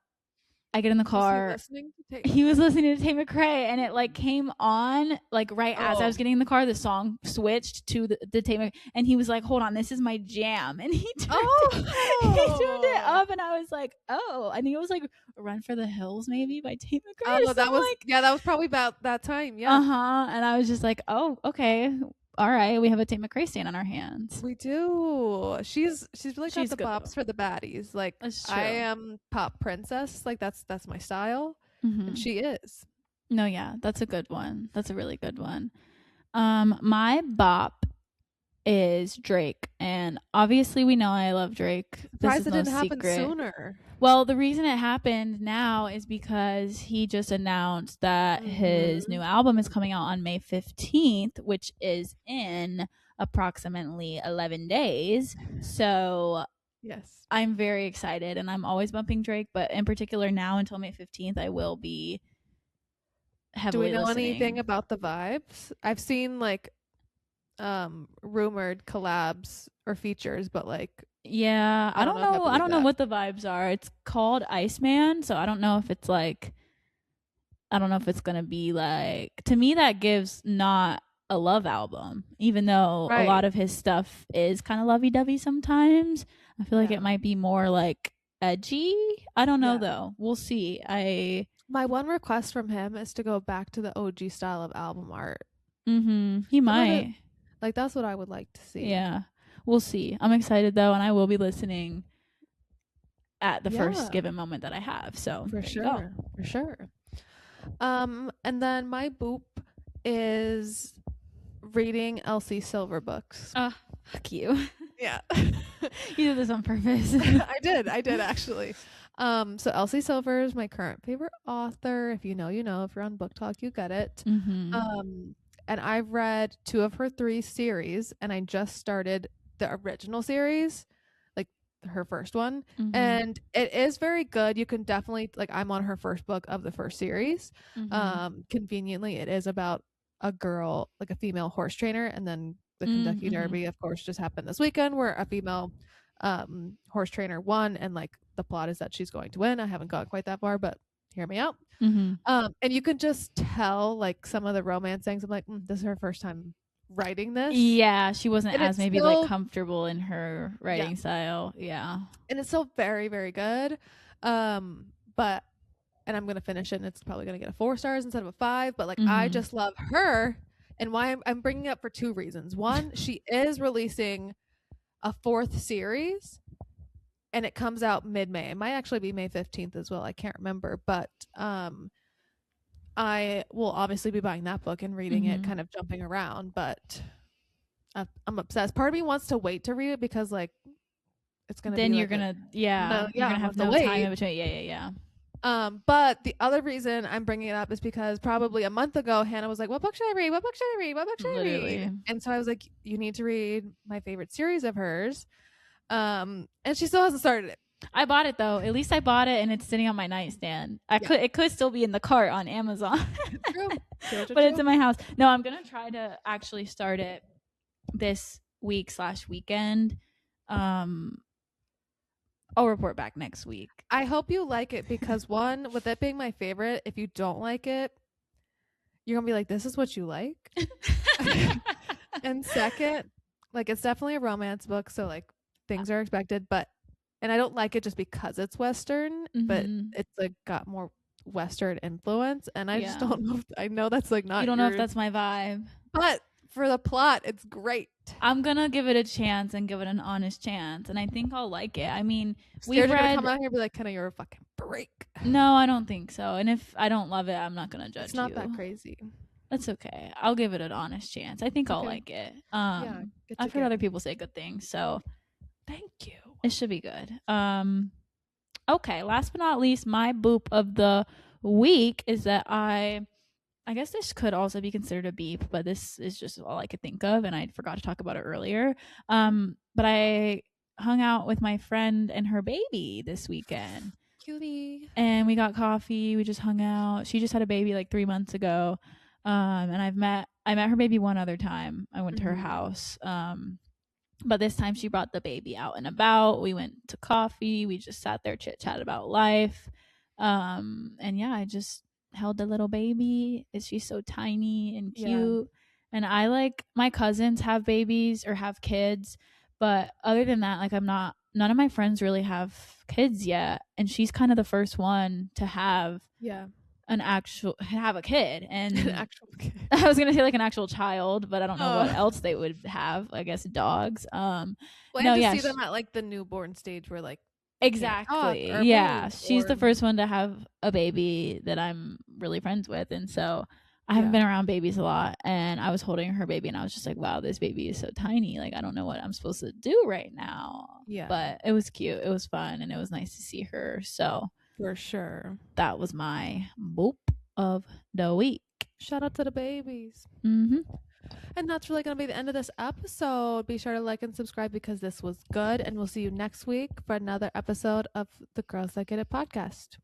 I get in the Was he car. listening to Tate He was McRae? listening to Tate McRae, and it like came on like right as I Oh. was getting in the car. The song switched to the Tate McRae, and he was like, "Hold on, this is my jam," and he turned it up, and I was like, "Oh," I think it was like "Run for the Hills" maybe by Tate McRae or Oh, that something was like. that was probably about that time. Yeah. And I was just like, "Oh, okay, all right, we have a Tate McRae stand on our hands." We do. She's really got She's the good bops though. for the baddies. Like That's I true. am pop princess. Like that's my style, and Mm-hmm. she is. No, yeah, that's a good one. That's a really good one. My bop is Drake, and obviously we know I love Drake. This Surprised is it no didn't happen secret. sooner. Well, the reason it happened now is because he just announced that his new album is coming out on May 15th, which is in approximately 11 days. So Yes. I'm very excited, and I'm always bumping Drake, but in particular now until May 15th, I will be Do we heavily know listening. anything about the vibes? I've seen like rumored collabs or features, but like Yeah, I don't if I know. I believe don't know that. what the vibes are. It's called Iceman, so I don't know if it's like I don't know if it's going to be like to me that gives not a love album, even though a Right. lot of his stuff is kind of lovey-dovey sometimes. I feel like Yeah. it might be more like edgy. I don't know Yeah. though. We'll see. My one request from him is to go back to the OG style of album art. He Some of it, might. like that's what I would like to see. Yeah. We'll see. I'm excited though, and I will be listening at the first Yeah, given moment that I have. So for there you go. sure. For sure. And then my boop is reading Elsie Silver books. Fuck you. Yeah. You did this on purpose. I did actually. So Elsie Silver is my current favorite author. If you know, you know. If you're on Book Talk, you get it. And I've read 2 of her 3 series, and I just started the original series, like her first one, and it is very good. You can definitely like I'm on her first book of the first series. Conveniently, it is about a girl, like a female horse trainer, and then the Kentucky Derby, of course, just happened this weekend where a female horse trainer won, and like the plot is that she's going to win. I haven't got quite that far, but hear me out. And you can just tell like some of the romance things. I'm like, this is her first time writing this. Yeah, she wasn't And as it's maybe still, like comfortable in her writing style. Yeah. and it's still very, very good. But and I'm gonna finish it, and it's probably gonna get a 4 stars instead of a 5. But like, I just love her, and why I'm bringing it up for 2 reasons. One, she is releasing a 4th series, and it comes out mid-May. It might actually be May 15th as well. I can't remember, but I will obviously be buying that book and reading it, kind of jumping around. But I'm obsessed. Part of me wants to wait to read it because like it's gonna then be you're like gonna you're gonna have no time in between. Yeah. But the other reason I'm bringing it up is because probably a month ago, Hannah was like, "What book should I read? What book should I read? What book should I read?" And so I was like, "You need to read my favorite series of hers." And she still hasn't started it. I bought it though. At least I bought it, and it's sitting on my nightstand. It could still be in the cart on Amazon. True. But it's in my house. No, I'm gonna try to actually start it this week/weekend. I'll report back next week. I hope you like it because one, with it being my favorite, if you don't like it, you're gonna be like, "This is what you like." And second, like it's definitely a romance book, so like things are expected, and I don't like it just because it's Western, but it's like got more Western influence, and I just don't know. I know that's like not. You don't know if that's my vibe, but for the plot, it's great. I'm gonna give it a chance and give it an honest chance, and I think I'll like it. I mean, we've read. Come out here and be like, "Kenna, you're a fucking break." No, I don't think so. And if I don't love it, I'm not gonna judge. It's not that crazy. That's okay. I'll give it an honest chance. I think I'll like it. I've heard other people say good things, so thank you. It should be good. Okay. Last but not least, my boop of the week is that I guess this could also be considered a beep, but this is just all I could think of, and I forgot to talk about it earlier. But I hung out with my friend and her baby this weekend. Cutie. And we got coffee. We just hung out. She just had a baby like 3 months ago. And I met her baby one other time. I went to her house. But this time she brought the baby out and about. We went to coffee. We just sat there chit-chat about life. And yeah, I just held the little baby. She's so tiny and cute. And I like, my cousins have babies or have kids, but other than that, like none of my friends really have kids yet, and she's kind of the first one to have a kid. And an actual kid. I was gonna say like an actual child, but I don't know what else they would have. I guess dogs. Well, I see them at like the newborn stage where like exactly, she's the first one to have a baby that I'm really friends with, and so I haven't been around babies a lot, and I was holding her baby and I was just like, wow, this baby is so tiny, like I don't know what I'm supposed to do right now. But it was cute, it was fun, and it was nice to see her. So for sure, that was my boop of the week. Shout out to the babies. And that's really going to be the end of this episode. Be sure to like and subscribe because this was good, and we'll see you next week for another episode of the Girls That Get It podcast.